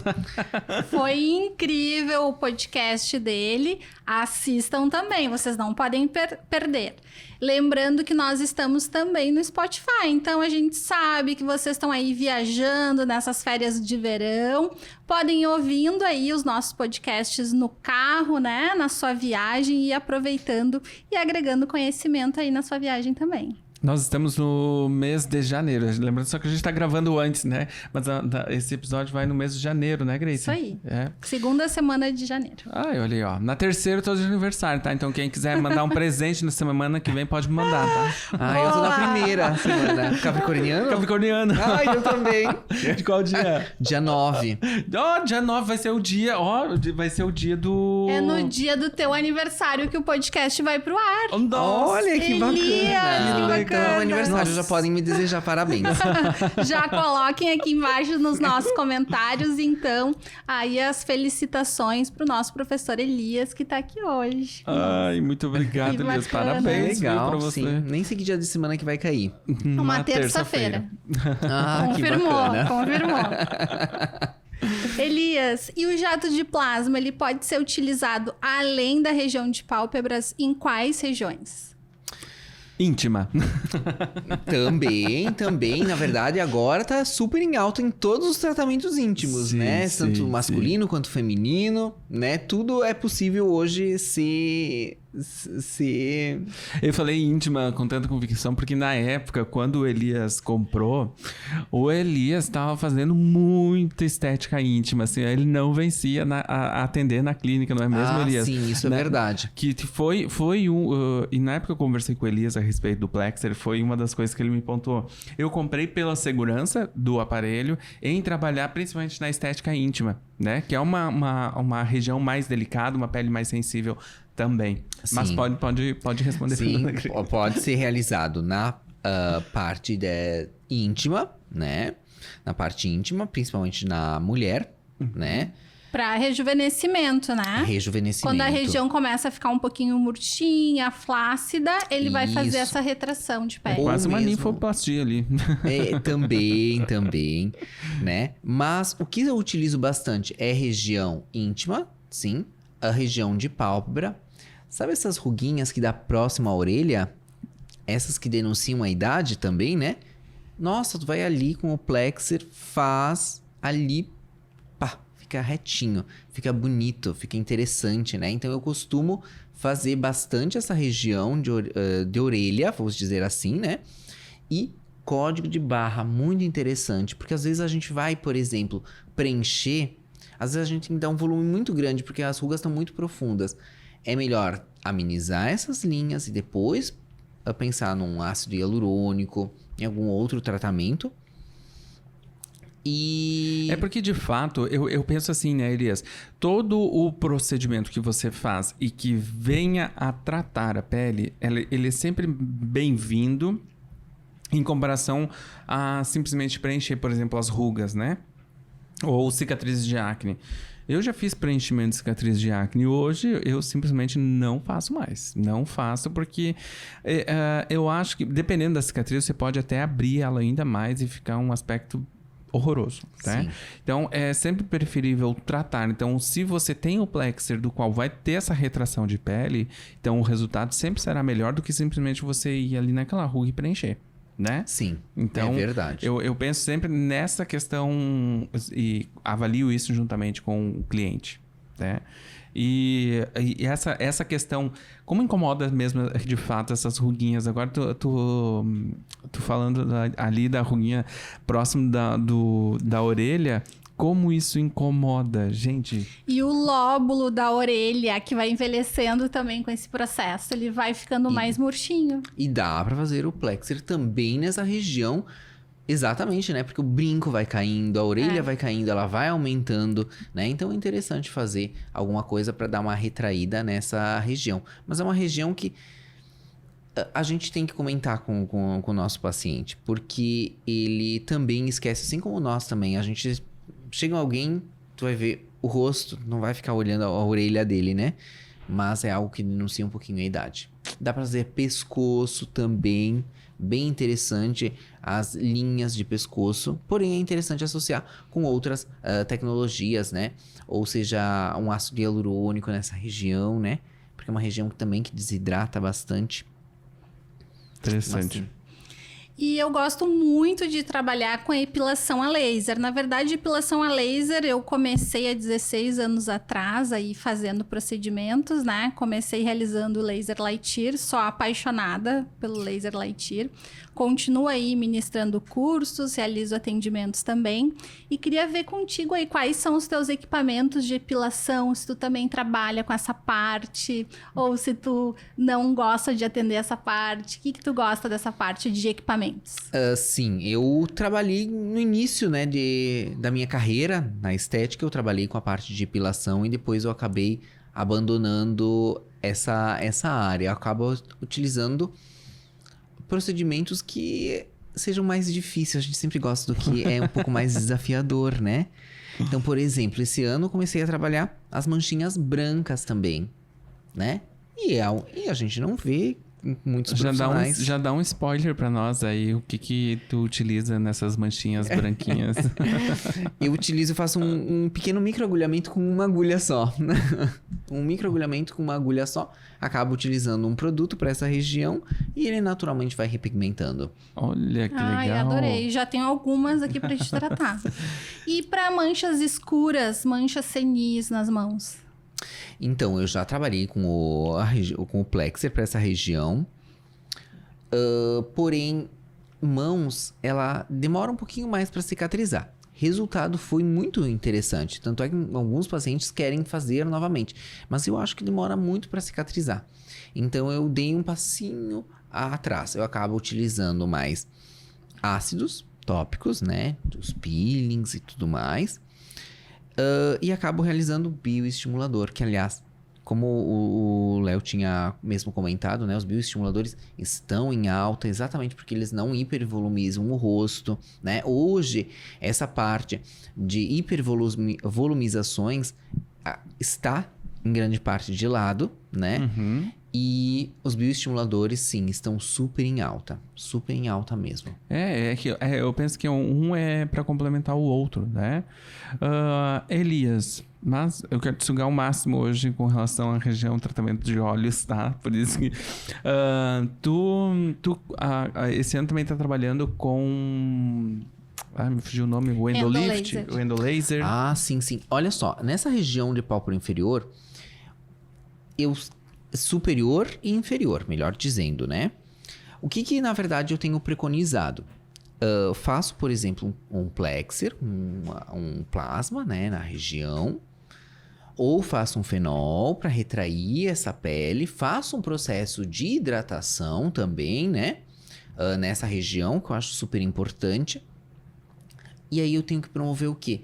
Foi incrível o podcast dele. Assistam também, vocês não podem perder. Lembrando que nós estamos também no Spotify. Então, a gente sabe que vocês estão aí viajando nessas férias de verão. Podem ir ouvindo aí os nossos podcasts no carro, né? Na sua viagem e aproveitando e agregando conhecimento aí na sua viagem também. Nós estamos no mês de janeiro. Lembrando só que a gente está gravando antes, né? Mas esse episódio vai no mês de janeiro, né, Grace? Isso aí. Segunda semana de janeiro. Ai, olha aí, ó. Na terceira eu tô de aniversário, tá? Então quem quiser mandar um presente na semana que vem pode me mandar, tá? Eu tô na primeira semana. Capricorniano? Capricorniano. Eu também. De qual dia? Dia 9. Dia 9 vai ser o dia, vai ser o dia do... É no dia do teu aniversário que o podcast vai pro ar. Nossa. Olha que bacana. Que bacana. Então, aniversário, já podem me desejar parabéns. Já coloquem aqui embaixo nos nossos comentários, então, aí as felicitações pro nosso professor Elias, que tá aqui hoje. Ai, muito obrigado, Elias. Parabéns, legal, pra você. Sim. Nem sei que dia de semana que vai cair. Uma terça-feira. Confirmou. Elias, e o jato de plasma, ele pode ser utilizado além da região de pálpebras em quais regiões? Íntima. Também, na verdade, agora tá super em alta em todos os tratamentos íntimos, né? Tanto masculino quanto feminino, né? Tudo é possível hoje se... Eu falei íntima com tanta convicção porque na época, quando o Elias comprou, o Elias estava fazendo muita estética íntima, assim, ele não vencia a atender na clínica, não é mesmo, Elias? Sim, isso é verdade. Que foi e na época eu conversei com o Elias a respeito do Plexer, foi uma das coisas que ele me pontuou. Eu comprei pela segurança do aparelho em trabalhar principalmente na estética íntima, né? Que é uma região mais delicada, uma pele mais sensível também. Sim. Mas pode responder. Sim, pode ser realizado na parte íntima, né? Na parte íntima, principalmente na mulher, né? Pra rejuvenescimento, né? Rejuvenescimento. Quando a região começa a ficar um pouquinho murchinha, flácida, ele vai fazer essa retração de pele. Quase uma ninfoplastia ali. Também, né? Mas o que eu utilizo bastante é região íntima, sim. A região de pálpebra. Sabe essas ruguinhas que dá próximo à orelha? essas que denunciam a idade também, né? Nossa, tu vai ali com o Plexer, faz ali, pá, fica retinho, fica bonito, fica interessante, né? Então eu costumo fazer bastante essa região de orelha, vamos dizer assim, né? E código de barra, muito interessante, porque às vezes a gente vai, por exemplo, preencher, às vezes a gente tem que dar um volume muito grande, porque as rugas estão muito profundas. É melhor amenizar essas linhas e depois pensar num ácido hialurônico, em algum outro tratamento. E... É porque, de fato, eu penso assim, né, Elias? Todo o procedimento que você faz e que venha a tratar a pele, ele é sempre bem-vindo em comparação a simplesmente preencher, por exemplo, as rugas, né? Ou cicatrizes de acne. Eu já fiz preenchimento de cicatriz de acne. Hoje, eu simplesmente não faço mais. Não faço porque eu acho que, dependendo da cicatriz, você pode até abrir ela ainda mais e ficar um aspecto horroroso, tá? Sim. Então, é sempre preferível tratar. Então, se você tem o Plexer do qual vai ter essa retração de pele, então o resultado sempre será melhor do que simplesmente você ir ali naquela ruga e preencher, né? Sim, então, é verdade. Eu penso sempre nessa questão e avalio isso juntamente com o cliente, né? E essa questão, como incomoda mesmo de fato essas ruguinhas? Agora tu falando ali da ruguinha próximo da orelha, como isso incomoda, gente? E o lóbulo da orelha, que vai envelhecendo também com esse processo, ele vai ficando mais murchinho. E dá pra fazer o Plexer também nessa região, exatamente, né? Porque o brinco vai caindo, a orelha vai caindo, ela vai aumentando, né? Então é interessante fazer alguma coisa pra dar uma retraída nessa região. Mas é uma região que a gente tem que comentar com o nosso paciente, porque ele também esquece, assim como nós também. A gente chega alguém, tu vai ver o rosto, não vai ficar olhando a orelha dele, né? Mas é algo que denuncia um pouquinho a idade. Dá pra fazer pescoço também, bem interessante, as linhas de pescoço. Porém, é interessante associar com outras tecnologias, né? Ou seja, um ácido hialurônico nessa região, né? Porque é uma região também que desidrata bastante. Interessante. Mas, E eu gosto muito de trabalhar com a epilação a laser. Na verdade, epilação a laser eu comecei há 16 anos atrás aí fazendo procedimentos, né? Comecei realizando o laser light tear, só apaixonada pelo laser light tear. Continuo aí ministrando cursos, realizo atendimentos também. E queria ver contigo aí quais são os teus equipamentos de epilação, se tu também trabalha com essa parte, ou se tu não gosta de atender essa parte. O que tu gosta dessa parte de equipamentos? sim, eu trabalhei no início, né, da minha carreira na estética, eu trabalhei com a parte de epilação e depois eu acabei abandonando essa área. Eu acabo utilizando procedimentos que sejam mais difíceis. A gente sempre gosta do que é um pouco mais desafiador, né? Então, por exemplo, esse ano eu comecei a trabalhar as manchinhas brancas também, né? E a gente não vê muitos profissionais. Já dá um spoiler pra nós aí, o que tu utiliza nessas manchinhas branquinhas. Eu faço um pequeno microagulhamento com uma agulha só. Um microagulhamento com uma agulha só. Acabo utilizando um produto para essa região e ele naturalmente vai repigmentando. Olha que legal. Ai, adorei. Já tenho algumas aqui pra te tratar. E pra manchas escuras, manchas senis nas mãos? Então, eu já trabalhei com o Plexer para essa região. Porém, mãos, ela demora um pouquinho mais para cicatrizar. Resultado foi muito interessante. Tanto é que alguns pacientes querem fazer novamente. Mas eu acho que demora muito para cicatrizar. Então, eu dei um passinho atrás. Eu acabo utilizando mais ácidos tópicos, né? Os peelings e tudo mais. E acabo realizando bioestimulador, que aliás, como o Léo tinha mesmo comentado, né, os bioestimuladores estão em alta exatamente porque eles não hipervolumizam o rosto, né? Hoje, essa parte de hipervolumizações está em grande parte de lado, né? Uhum. E os bioestimuladores, sim, estão super em alta mesmo. Eu penso que um é para complementar o outro, né? Elias, mas eu quero te sugar o máximo hoje com relação à região tratamento de olhos, tá? Por isso que esse ano também tá trabalhando com... me fugiu o nome, o Endolift, o Endolaser. Ah, sim. Olha só, nessa região de pálpebra inferior, superior e inferior, melhor dizendo, né? O que na verdade eu tenho preconizado? Faço, por exemplo, um plexer, um plasma, né, na região, ou faço um fenol para retrair essa pele, faço um processo de hidratação também, né, nessa região, que eu acho super importante. E aí eu tenho que promover o quê?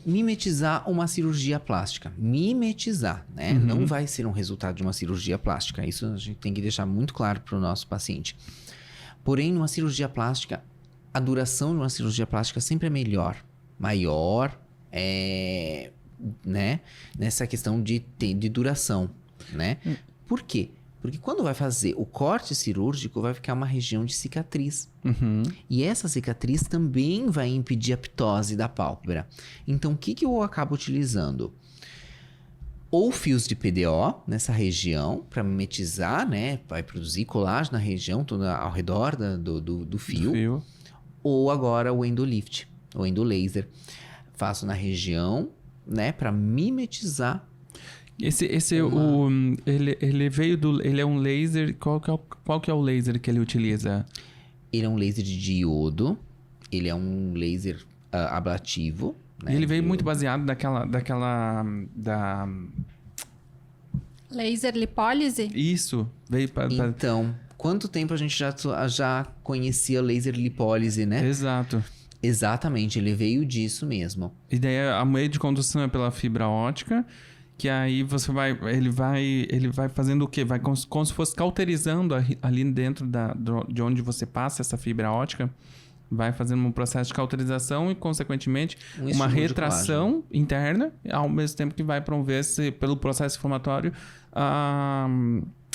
Mimetizar uma cirurgia plástica. Mimetizar, né? Uhum. Não vai ser um resultado de uma cirurgia plástica. Isso a gente tem que deixar muito claro para o nosso paciente. Porém, numa cirurgia plástica, a duração de uma cirurgia plástica sempre é maior, né? Nessa questão de duração, né? Por quê? Porque quando vai fazer o corte cirúrgico, vai ficar uma região de cicatriz. Uhum. E essa cicatriz também vai impedir a ptose da pálpebra. Então, o que eu acabo utilizando? Ou fios de PDO nessa região, para mimetizar, né? Vai produzir colágeno na região, toda ao redor do fio. Ou agora o Endolift, o Endolaser. Faço na região, né? Para mimetizar. Ele veio do... Ele é um laser... Qual que é o laser que ele utiliza? Ele é um laser de diodo. Ele é um laser ablativo. Né? E ele veio muito baseado Laser lipólise? Isso. Veio para... Então, quanto tempo a gente já conhecia laser lipólise, né? Exato. Exatamente. Ele veio disso mesmo. E daí a meio de condução é pela fibra ótica... Que aí ele vai fazendo o quê? Vai como se fosse cauterizando ali dentro de onde você passa essa fibra ótica. Vai fazendo um processo de cauterização e, consequentemente, uma retração interna, ao mesmo tempo que vai promover pelo processo inflamatório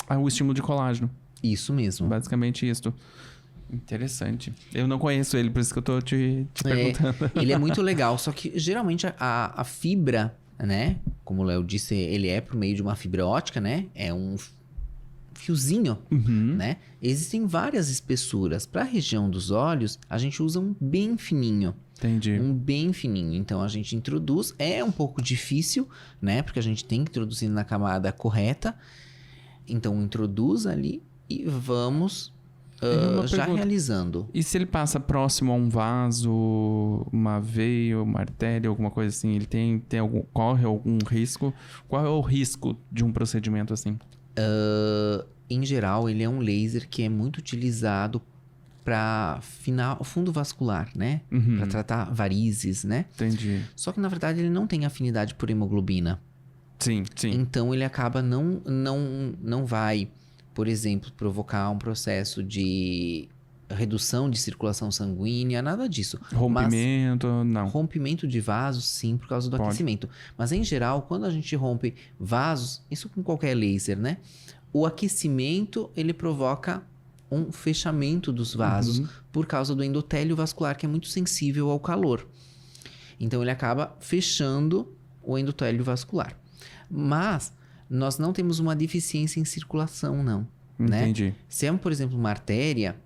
o estímulo de colágeno. Isso mesmo. Basicamente isso. Interessante. Eu não conheço ele, por isso que eu tô te perguntando. Ele é muito legal, só que geralmente a fibra... né? Como o Léo disse, ele é por meio de uma fibra ótica, né? É um fiozinho, né? Existem várias espessuras. Para a região dos olhos, a gente usa um bem fininho. Entendi. Um bem fininho. Então, a gente introduz. É um pouco difícil, né? Porque a gente tem que introduzir na camada correta. Então, introduz ali e vamos... já realizando. E se ele passa próximo a um vaso, uma veia, uma artéria, alguma coisa assim, ele corre algum risco? Qual é o risco de um procedimento assim? Em geral, ele é um laser que é muito utilizado para fundo vascular, né? Uhum. Para tratar varizes, né? Entendi. Só que na verdade ele não tem afinidade por hemoglobina. Sim. Então ele acaba não vai, por exemplo, provocar um processo de redução de circulação sanguínea, nada disso. Rompimento, não. Rompimento de vasos, sim, por causa do aquecimento. Mas, em geral, quando a gente rompe vasos, isso com qualquer laser, né? O aquecimento, ele provoca um fechamento dos vasos por causa do endotélio vascular, que é muito sensível ao calor. Então, ele acaba fechando o endotélio vascular. Mas... nós não temos uma deficiência em circulação, não. Entendi. Né? Se é, por exemplo, uma artéria,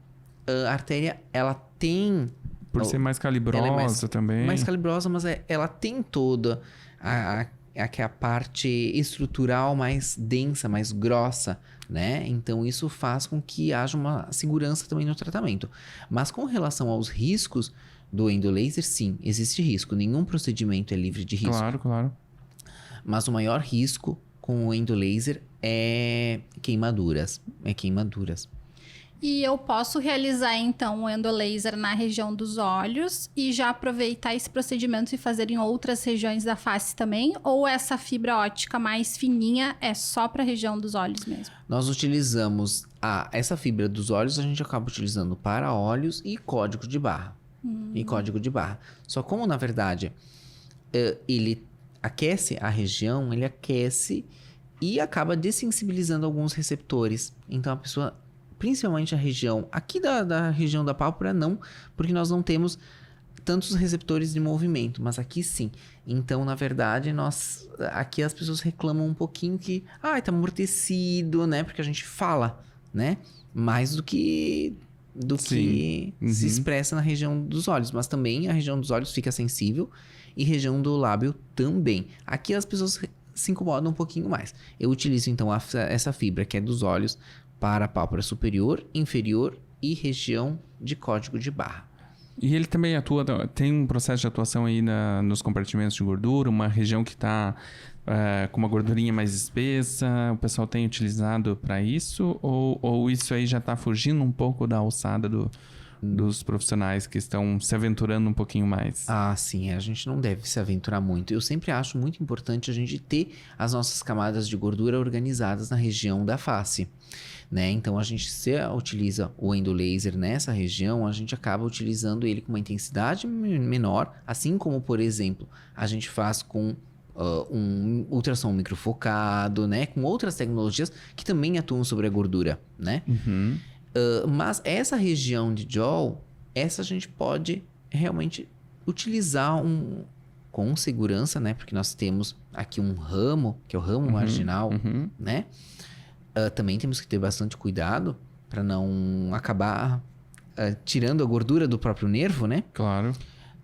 a artéria, ela tem... Por ser mais calibrosa também. Mais calibrosa, mas ela tem toda a parte estrutural mais densa, mais grossa, né? Então, isso faz com que haja uma segurança também no tratamento. Mas com relação aos riscos do endolaser, sim, existe risco. Nenhum procedimento é livre de risco. Claro. Mas o maior risco com o endolaser é queimaduras. E eu posso realizar, então, o endolaser na região dos olhos e já aproveitar esse procedimento e fazer em outras regiões da face também? Ou essa fibra ótica mais fininha é só para a região dos olhos mesmo? Nós utilizamos essa fibra dos olhos, a gente acaba utilizando para olhos e código de barra. Só como, na verdade, ele aquece a região, ele aquece e acaba dessensibilizando alguns receptores. Então a pessoa, principalmente a região, aqui da região da pálpebra não, porque nós não temos tantos receptores de movimento, mas aqui sim. Então, na verdade, aqui as pessoas reclamam um pouquinho que, tá amortecido, né? Porque a gente fala, né? Mais do que se expressa na região dos olhos, mas também a região dos olhos fica sensível e região do lábio também. Aqui as pessoas se incomodam um pouquinho mais. Eu utilizo então essa fibra que é dos olhos para a pálpebra superior, inferior e região de código de barra. E ele também tem um processo de atuação aí nos compartimentos de gordura, uma região que está com uma gordurinha mais espessa, o pessoal tem utilizado para isso? Ou isso aí já está fugindo um pouco da alçada dos profissionais que estão se aventurando um pouquinho mais? Sim, a gente não deve se aventurar muito. Eu sempre acho muito importante a gente ter as nossas camadas de gordura organizadas na região da face, né? Então, se utiliza o endolaser nessa região, a gente acaba utilizando ele com uma intensidade menor, assim como, por exemplo, a gente faz com um ultrassom microfocado, né? Com outras tecnologias que também atuam sobre a gordura, né? Uhum. Mas essa região de jaw, essa a gente pode realmente utilizar com segurança, né? Porque nós temos aqui um ramo, que é o ramo marginal, né? Também temos que ter bastante cuidado para não acabar tirando a gordura do próprio nervo, né? Claro.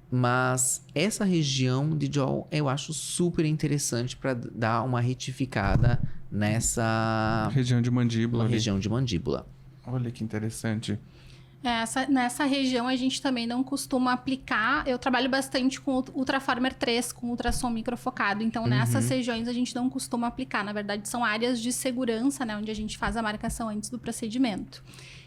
Mas essa região de jaw eu acho super interessante para dar uma retificada nessa região de mandíbula. Região de mandíbula. Olha que interessante. Nessa região a gente também não costuma aplicar. Eu trabalho bastante com o Ultraformer 3, com ultrassom microfocado. Então, nessas regiões a gente não costuma aplicar. Na verdade, são áreas de segurança, né? Onde a gente faz a marcação antes do procedimento.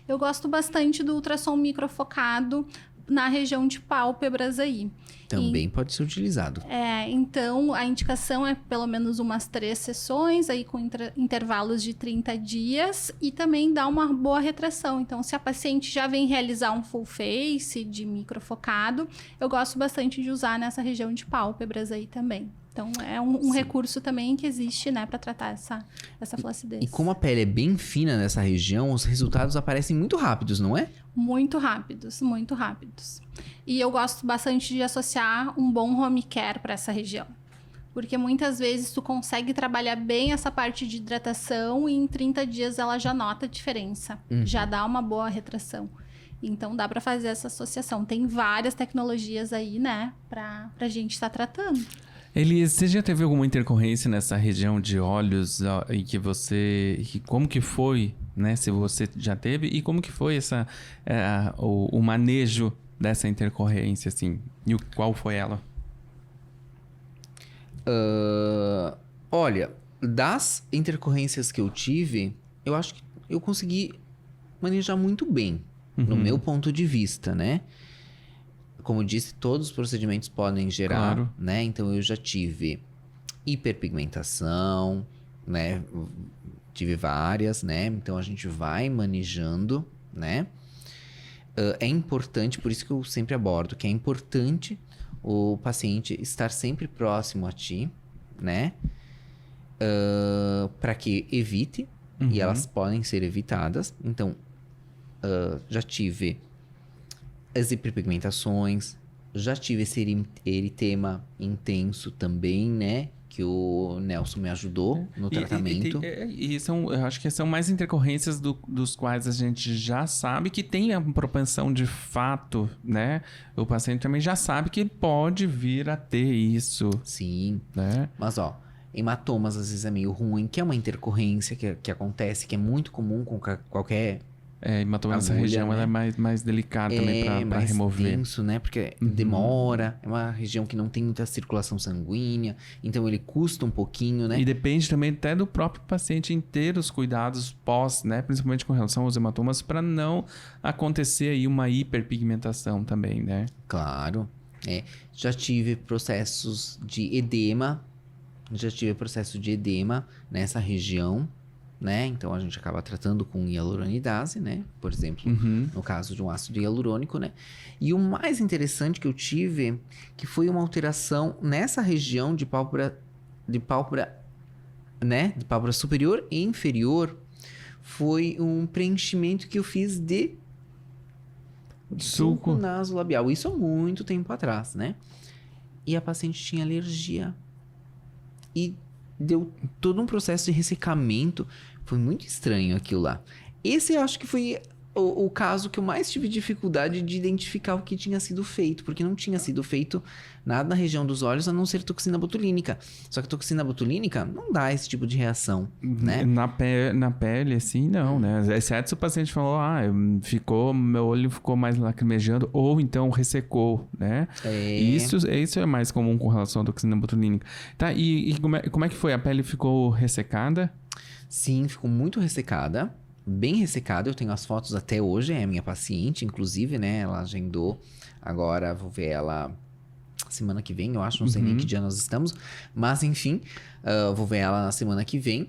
Eu gosto bastante do ultrassom microfocado na região de pálpebras aí. Também pode ser utilizado. Então, a indicação é pelo menos umas 3 sessões, aí com intervalos de 30 dias, e também dá uma boa retração. Então, se a paciente já vem realizar um full face de microfocado, eu gosto bastante de usar nessa região de pálpebras aí também. Então, é um recurso também que existe, né, para tratar essa flacidez. E como a pele é bem fina nessa região, os resultados aparecem muito rápidos, não é? Muito rápidos, muito rápidos. E eu gosto bastante de associar um bom home care para essa região. Porque muitas vezes tu consegue trabalhar bem essa parte de hidratação e em 30 dias ela já nota a diferença. Já dá uma boa retração. Então, dá para fazer essa associação. Tem várias tecnologias aí, né, pra gente estar tratando. Elias, você já teve alguma intercorrência nessa região de olhos como que foi, né? Se você já teve, e como que foi o manejo dessa intercorrência, assim? E qual foi ela? Olha, das intercorrências que eu tive, eu acho que eu consegui manejar muito bem, no meu ponto de vista, né? Como eu disse, todos os procedimentos podem gerar, claro, né? Então, eu já tive hiperpigmentação, né? Tive várias, né? Então, a gente vai manejando, né? É importante, por isso que eu sempre abordo, que é importante o paciente estar sempre próximo a ti, né? Para que evite, e elas podem ser evitadas. Então, já tive as hiperpigmentações, já tive esse eritema intenso também, né? Que o Nelson me ajudou no tratamento. Eu acho que são mais intercorrências dos quais a gente já sabe que tem a propensão de fato, né? O paciente também já sabe que pode vir a ter isso. Sim, né? Mas hematomas às vezes é meio ruim, que é uma intercorrência que acontece, que é muito comum com qualquer... hematoma nessa região, né? Ela é mais delicada também para remover. É mais denso, né? Porque demora, é uma região que não tem muita circulação sanguínea, então ele custa um pouquinho, né? E depende também até do próprio paciente em ter os cuidados pós, né? Principalmente com relação aos hematomas, para não acontecer aí uma hiperpigmentação também, né? Claro. Já tive processos de edema, nessa região, né? Então, a gente acaba tratando com hialuronidase, né? Por exemplo, no caso de um ácido hialurônico, né? E o mais interessante que eu tive, que foi uma alteração nessa região de pálpebra né? De pálpebra superior e inferior, foi um preenchimento que eu fiz de Sulco. nasolabial. Isso há muito tempo atrás, né? E a paciente tinha alergia. E deu todo um processo de ressecamento. Foi muito estranho aquilo lá. Esse eu acho que foi o caso que eu mais tive dificuldade de identificar o que tinha sido feito, porque não tinha sido feito nada na região dos olhos a não ser toxina botulínica. Só que a toxina botulínica não dá esse tipo de reação, né? Na pele, assim, não, né? Exceto se o paciente falou, meu olho ficou mais lacrimejando, ou então ressecou, né? Isso é mais comum com relação à toxina botulínica. Tá, e como é que foi? A pele ficou ressecada? Sim, ficou muito ressecada. Bem ressecada, eu tenho as fotos até hoje, é a minha paciente, inclusive, né? Ela agendou, agora vou ver ela semana que vem, eu acho, não sei nem que dia nós estamos, mas enfim, vou ver ela na semana que vem.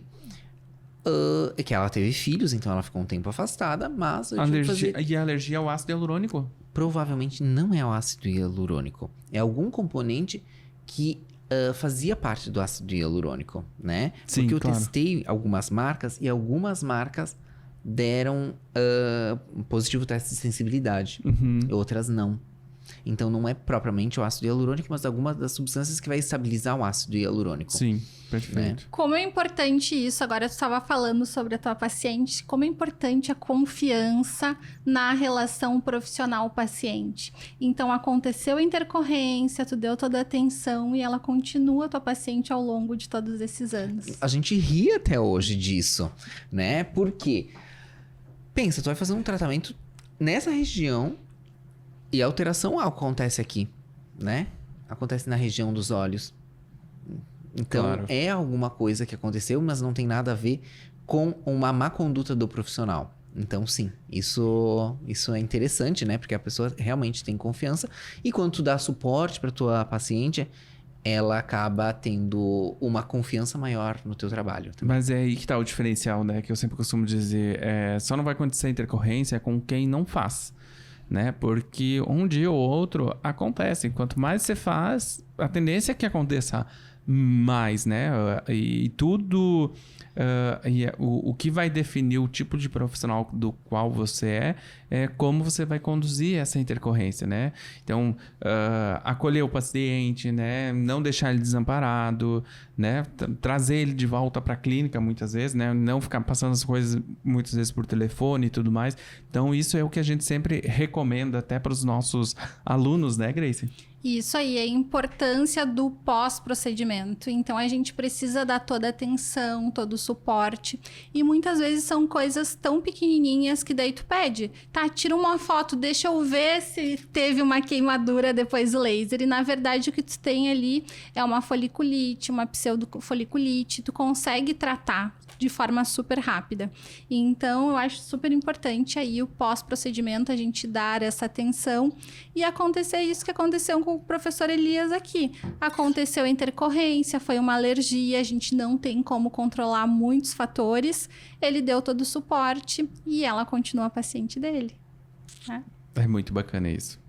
Que ela teve filhos, então ela ficou um tempo afastada, mas eu tive que fazer... E a alergia ao ácido hialurônico? Provavelmente não é o ácido hialurônico, é algum componente que fazia parte do ácido hialurônico, né? Sim, porque eu claro. testei algumas marcas e algumas marcas deram um positivo teste de sensibilidade. Outras não. Então não é propriamente o ácido hialurônico, mas alguma das substâncias que vai estabilizar o ácido hialurônico. Sim, perfeito. Como é importante isso? Agora tu estava falando sobre a tua paciente. Como é importante a confiança na relação profissional-paciente. Então aconteceu a intercorrência, tu deu toda a atenção e ela continua tua paciente ao longo de todos esses anos. A gente ri até hoje disso, né? Porque pensa, tu vai fazer um tratamento nessa região e a alteração acontece aqui, né? Acontece na região dos olhos. Então, Claro. é alguma coisa que aconteceu, mas não tem nada a ver com uma má conduta do profissional. Então, sim, isso é interessante, né? Porque a pessoa realmente tem confiança. E quando tu dá suporte para tua paciente, ela acaba tendo uma confiança maior no teu trabalho. Mas é aí que tá o diferencial, né? Que eu sempre costumo dizer. Só não vai acontecer intercorrência com quem não faz, né? Porque um dia ou outro acontece. Quanto mais você faz, a tendência é que aconteça mais, né? E tudo... o que vai definir o tipo de profissional do qual você é como você vai conduzir essa intercorrência, né? Então, acolher o paciente, né? Não deixar ele desamparado, né? Trazer ele de volta para a clínica muitas vezes, né? Não ficar passando as coisas muitas vezes por telefone e tudo mais. Então, isso é o que a gente sempre recomenda até para os nossos alunos, né, Grace? Isso aí, a importância do pós-procedimento. Então, a gente precisa dar toda a atenção, todo o suporte. E muitas vezes são coisas tão pequenininhas que daí tu pede. Tá, tira uma foto, deixa eu ver se teve uma queimadura depois do laser. E, na verdade, o que tu tem ali é uma foliculite, uma pseudofoliculite. Tu consegue tratar de forma super rápida. Então, eu acho super importante aí o pós-procedimento, a gente dar essa atenção e acontecer isso que aconteceu com o professor Elias aqui. Aconteceu a intercorrência, foi uma alergia, a gente não tem como controlar muitos fatores. Ele deu todo o suporte e ela continua paciente dele, né? É muito bacana isso.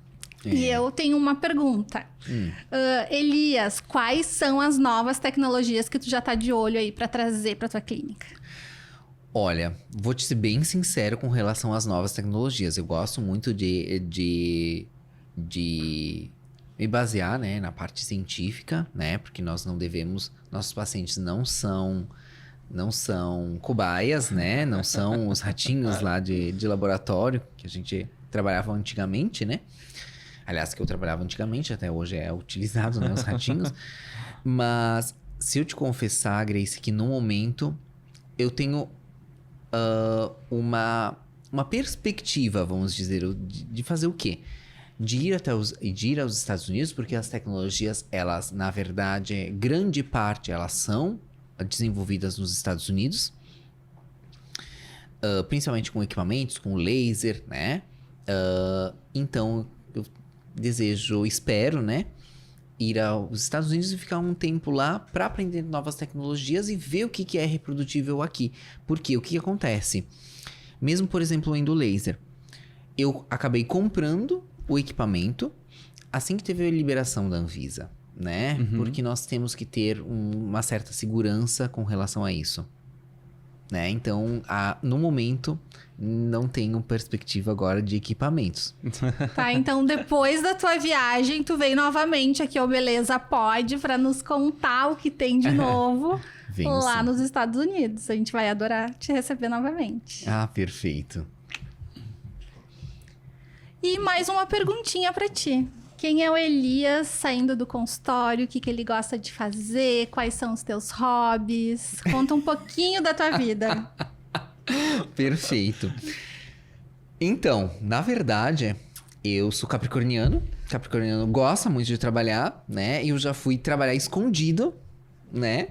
E eu tenho uma pergunta. Elias, quais são as novas tecnologias que tu já tá de olho aí para trazer para tua clínica? Olha, vou te ser bem sincero com relação às novas tecnologias. Eu gosto muito de me basear, né, na parte científica, né? Porque nós não devemos... Nossos pacientes não são cobaias, né? Não são os ratinhos lá de laboratório que a gente trabalhava antigamente, né? Aliás, que eu trabalhava antigamente, até hoje é utilizado, né? Os ratinhos. Mas se eu te confessar, Grace, que no momento eu tenho uma perspectiva, vamos dizer, de fazer o quê? De ir aos Estados Unidos, porque as tecnologias, elas, na verdade, grande parte, elas são desenvolvidas nos Estados Unidos. Principalmente com equipamentos, com laser, né? Então, eu espero, né? Ir aos Estados Unidos e ficar um tempo lá para aprender novas tecnologias e ver o que é reprodutível aqui. Porque o que acontece? Mesmo, por exemplo, indo laser, eu acabei comprando o equipamento assim que teve a liberação da Anvisa, né? Porque nós temos que ter uma certa segurança com relação a isso, né? Então, no momento, não tenho perspectiva agora de equipamentos. Tá, então depois da tua viagem, tu vem novamente aqui ao Beleza Pode pra nos contar o que tem de novo Venho lá sim. nos Estados Unidos. A gente vai adorar te receber novamente. Ah, perfeito. E mais uma perguntinha pra ti. Quem é o Elias saindo do consultório? O que que ele gosta de fazer? Quais são os teus hobbies? Conta um pouquinho da tua vida. Perfeito. Então, na verdade, eu sou capricorniano. Capricorniano gosta muito de trabalhar, né? Eu já fui trabalhar escondido, né?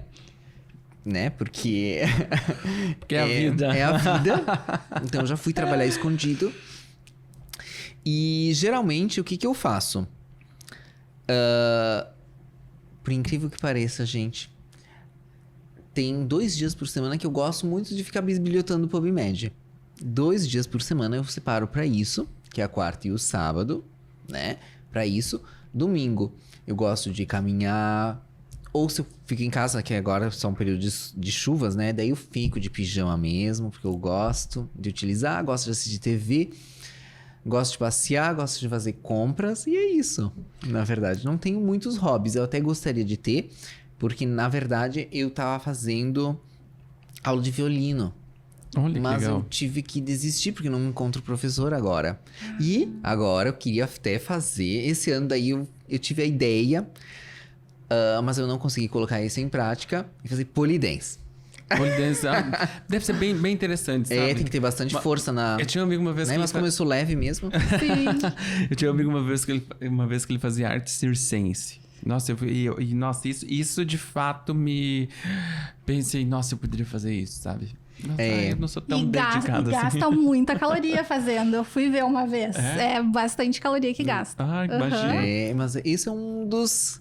Porque... Porque é a vida. É a vida. Então, eu já fui trabalhar escondido. E, geralmente, o que que eu faço? Por incrível que pareça, gente, tem 2 dias por semana que eu gosto muito de ficar bisbilhotando o PubMed. 2 dias por semana eu separo pra isso, que é a quarta e o sábado, né? Pra isso. Domingo eu gosto de caminhar, ou se eu fico em casa, que agora são períodos de chuvas, né? Daí eu fico de pijama mesmo, porque eu gosto de utilizar, gosto de assistir TV, gosto de passear, gosto de fazer compras, e é isso. Na verdade, não tenho muitos hobbies, eu até gostaria de ter, porque na verdade eu tava fazendo aula de violino. Olha que Mas legal. eu tive que desistir porque não encontro professor agora. E agora eu queria até fazer. Esse ano daí eu tive a ideia, mas eu não consegui colocar isso em prática, e fazer polidense. Polidense, deve ser bem, bem interessante, sabe? Tem que ter bastante força na... Eu tinha um amigo uma vez né? que Mas como eu sou leve mesmo... Sim. Eu tinha um amigo uma vez que ele fazia arte circense. Nossa, nossa, isso de fato me... Pensei, nossa, eu poderia fazer isso, sabe? Nossa, eu não sou tão dedicado assim. Gasta muita caloria fazendo. Eu fui ver uma vez. É bastante caloria que gasta. Ah, imagina. Mas esse é um dos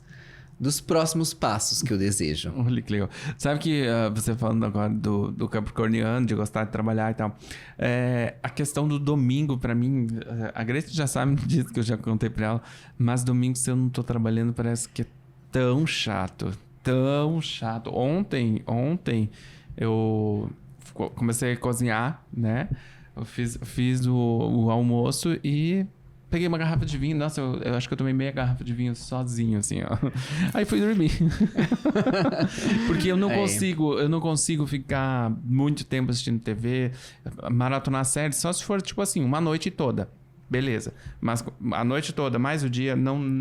próximos passos que eu desejo. Olha que legal. Sabe que você falando agora do capricorniano, de gostar de trabalhar e tal. A questão do domingo, pra mim, a Grace já sabe disso, que eu já contei pra ela. Mas domingo, se eu não tô trabalhando, parece que é tão chato. Tão chato. Ontem eu comecei a cozinhar, né? Eu fiz o almoço e... Peguei uma garrafa de vinho. Nossa, eu acho que eu tomei meia garrafa de vinho sozinho, assim, ó. Aí fui dormir. Porque eu não consigo ficar muito tempo assistindo TV, maratonar série, só se for, tipo assim, uma noite toda. Beleza. Mas a noite toda, mais o dia,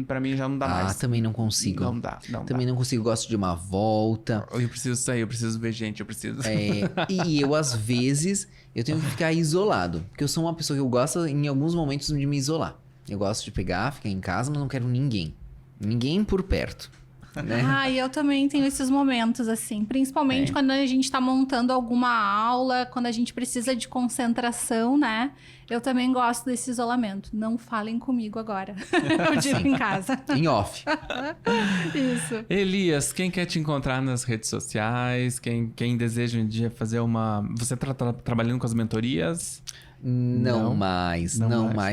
pra mim já não dá mais. Também não consigo. Não dá. Também não consigo, gosto de uma volta. Eu preciso sair, eu preciso ver gente, eu preciso... E eu, às vezes, eu tenho que ficar isolado. Porque eu sou uma pessoa que eu gosto, em alguns momentos, de me isolar. Eu gosto de ficar em casa, mas não quero ninguém. Ninguém por perto, né? Eu também tenho esses momentos, assim. Principalmente quando a gente tá montando alguma aula, quando a gente precisa de concentração, né? Eu também gosto desse isolamento. Não falem comigo agora. Eu digo em casa. Em off. Isso. Elias, quem quer te encontrar nas redes sociais? Quem deseja um dia fazer uma... Você tá trabalhando com as mentorias? Não mais.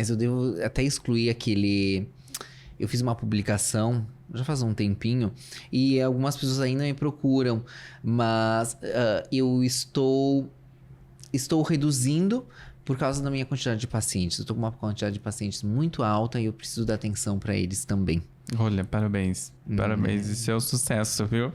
Eu devo até excluir aquele... Eu fiz uma publicação já faz um tempinho e algumas pessoas ainda me procuram, mas eu estou reduzindo por causa da minha quantidade de pacientes. Eu tô com uma quantidade de pacientes muito alta e eu preciso dar atenção para eles também. Olha, parabéns. Parabéns, isso é um sucesso, viu?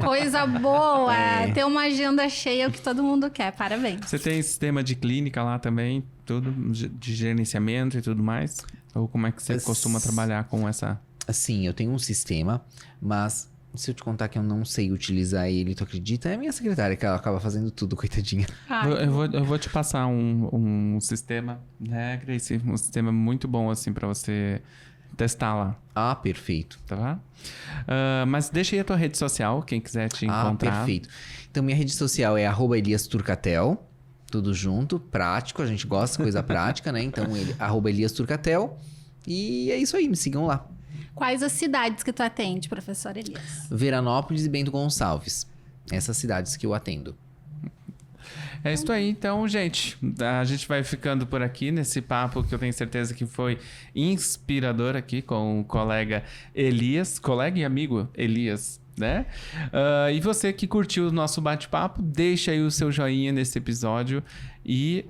Coisa boa! Ter uma agenda cheia é o que todo mundo quer. Parabéns. Você tem sistema de clínica lá também? Tudo de gerenciamento e tudo mais? Ou como é que você costuma trabalhar com essa... Sim, eu tenho um sistema, mas se eu te contar que eu não sei utilizar ele, tu acredita? É a minha secretária que ela acaba fazendo tudo, coitadinha. Eu vou te passar um sistema, né, Grace? Um sistema muito bom, assim, pra você testar lá. Perfeito. Tá? Mas deixa aí a tua rede social, quem quiser te encontrar. Perfeito. Então, minha rede social é @EliasTurcatel, tudo junto, prático, a gente gosta de coisa prática, né? Então, @EliasTurcatel. E é isso aí, me sigam lá. Quais as cidades que tu atende, professor Elias? Veranópolis e Bento Gonçalves. Essas cidades que eu atendo. É isso aí, então, gente. A gente vai ficando por aqui nesse papo que eu tenho certeza que foi inspirador aqui com o colega Elias, colega e amigo Elias, né? E você que curtiu o nosso bate-papo, deixa aí o seu joinha nesse episódio e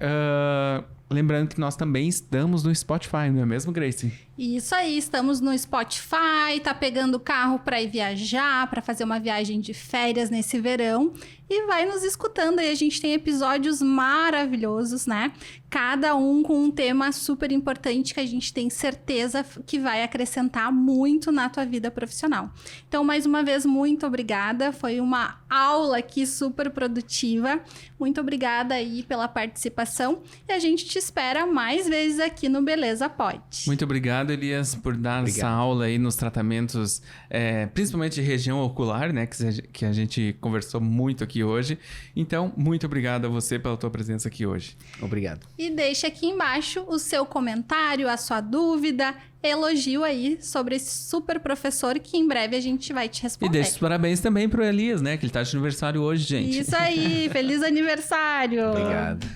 lembrando que nós também estamos no Spotify, não é mesmo, Grace? Isso aí, estamos no Spotify, tá pegando o carro para ir viajar, para fazer uma viagem de férias nesse verão e vai nos escutando aí. A gente tem episódios maravilhosos, né? Cada um com um tema super importante que a gente tem certeza que vai acrescentar muito na tua vida profissional. Então, mais uma vez, muito obrigada. Foi uma aula aqui super produtiva. Muito obrigada aí pela participação e a gente te espera mais vezes aqui no Beleza Pode. Muito obrigado, Elias, por dar essa aula aí nos tratamentos, principalmente de região ocular, né? Que a gente conversou muito aqui hoje. Então, muito obrigado a você pela tua presença aqui hoje. Obrigado. E deixa aqui embaixo o seu comentário, a sua dúvida, elogio aí sobre esse super professor que em breve a gente vai te responder. E deixa os parabéns também pro Elias, né? Que ele tá de aniversário hoje, gente. Isso aí, feliz aniversário! Obrigado.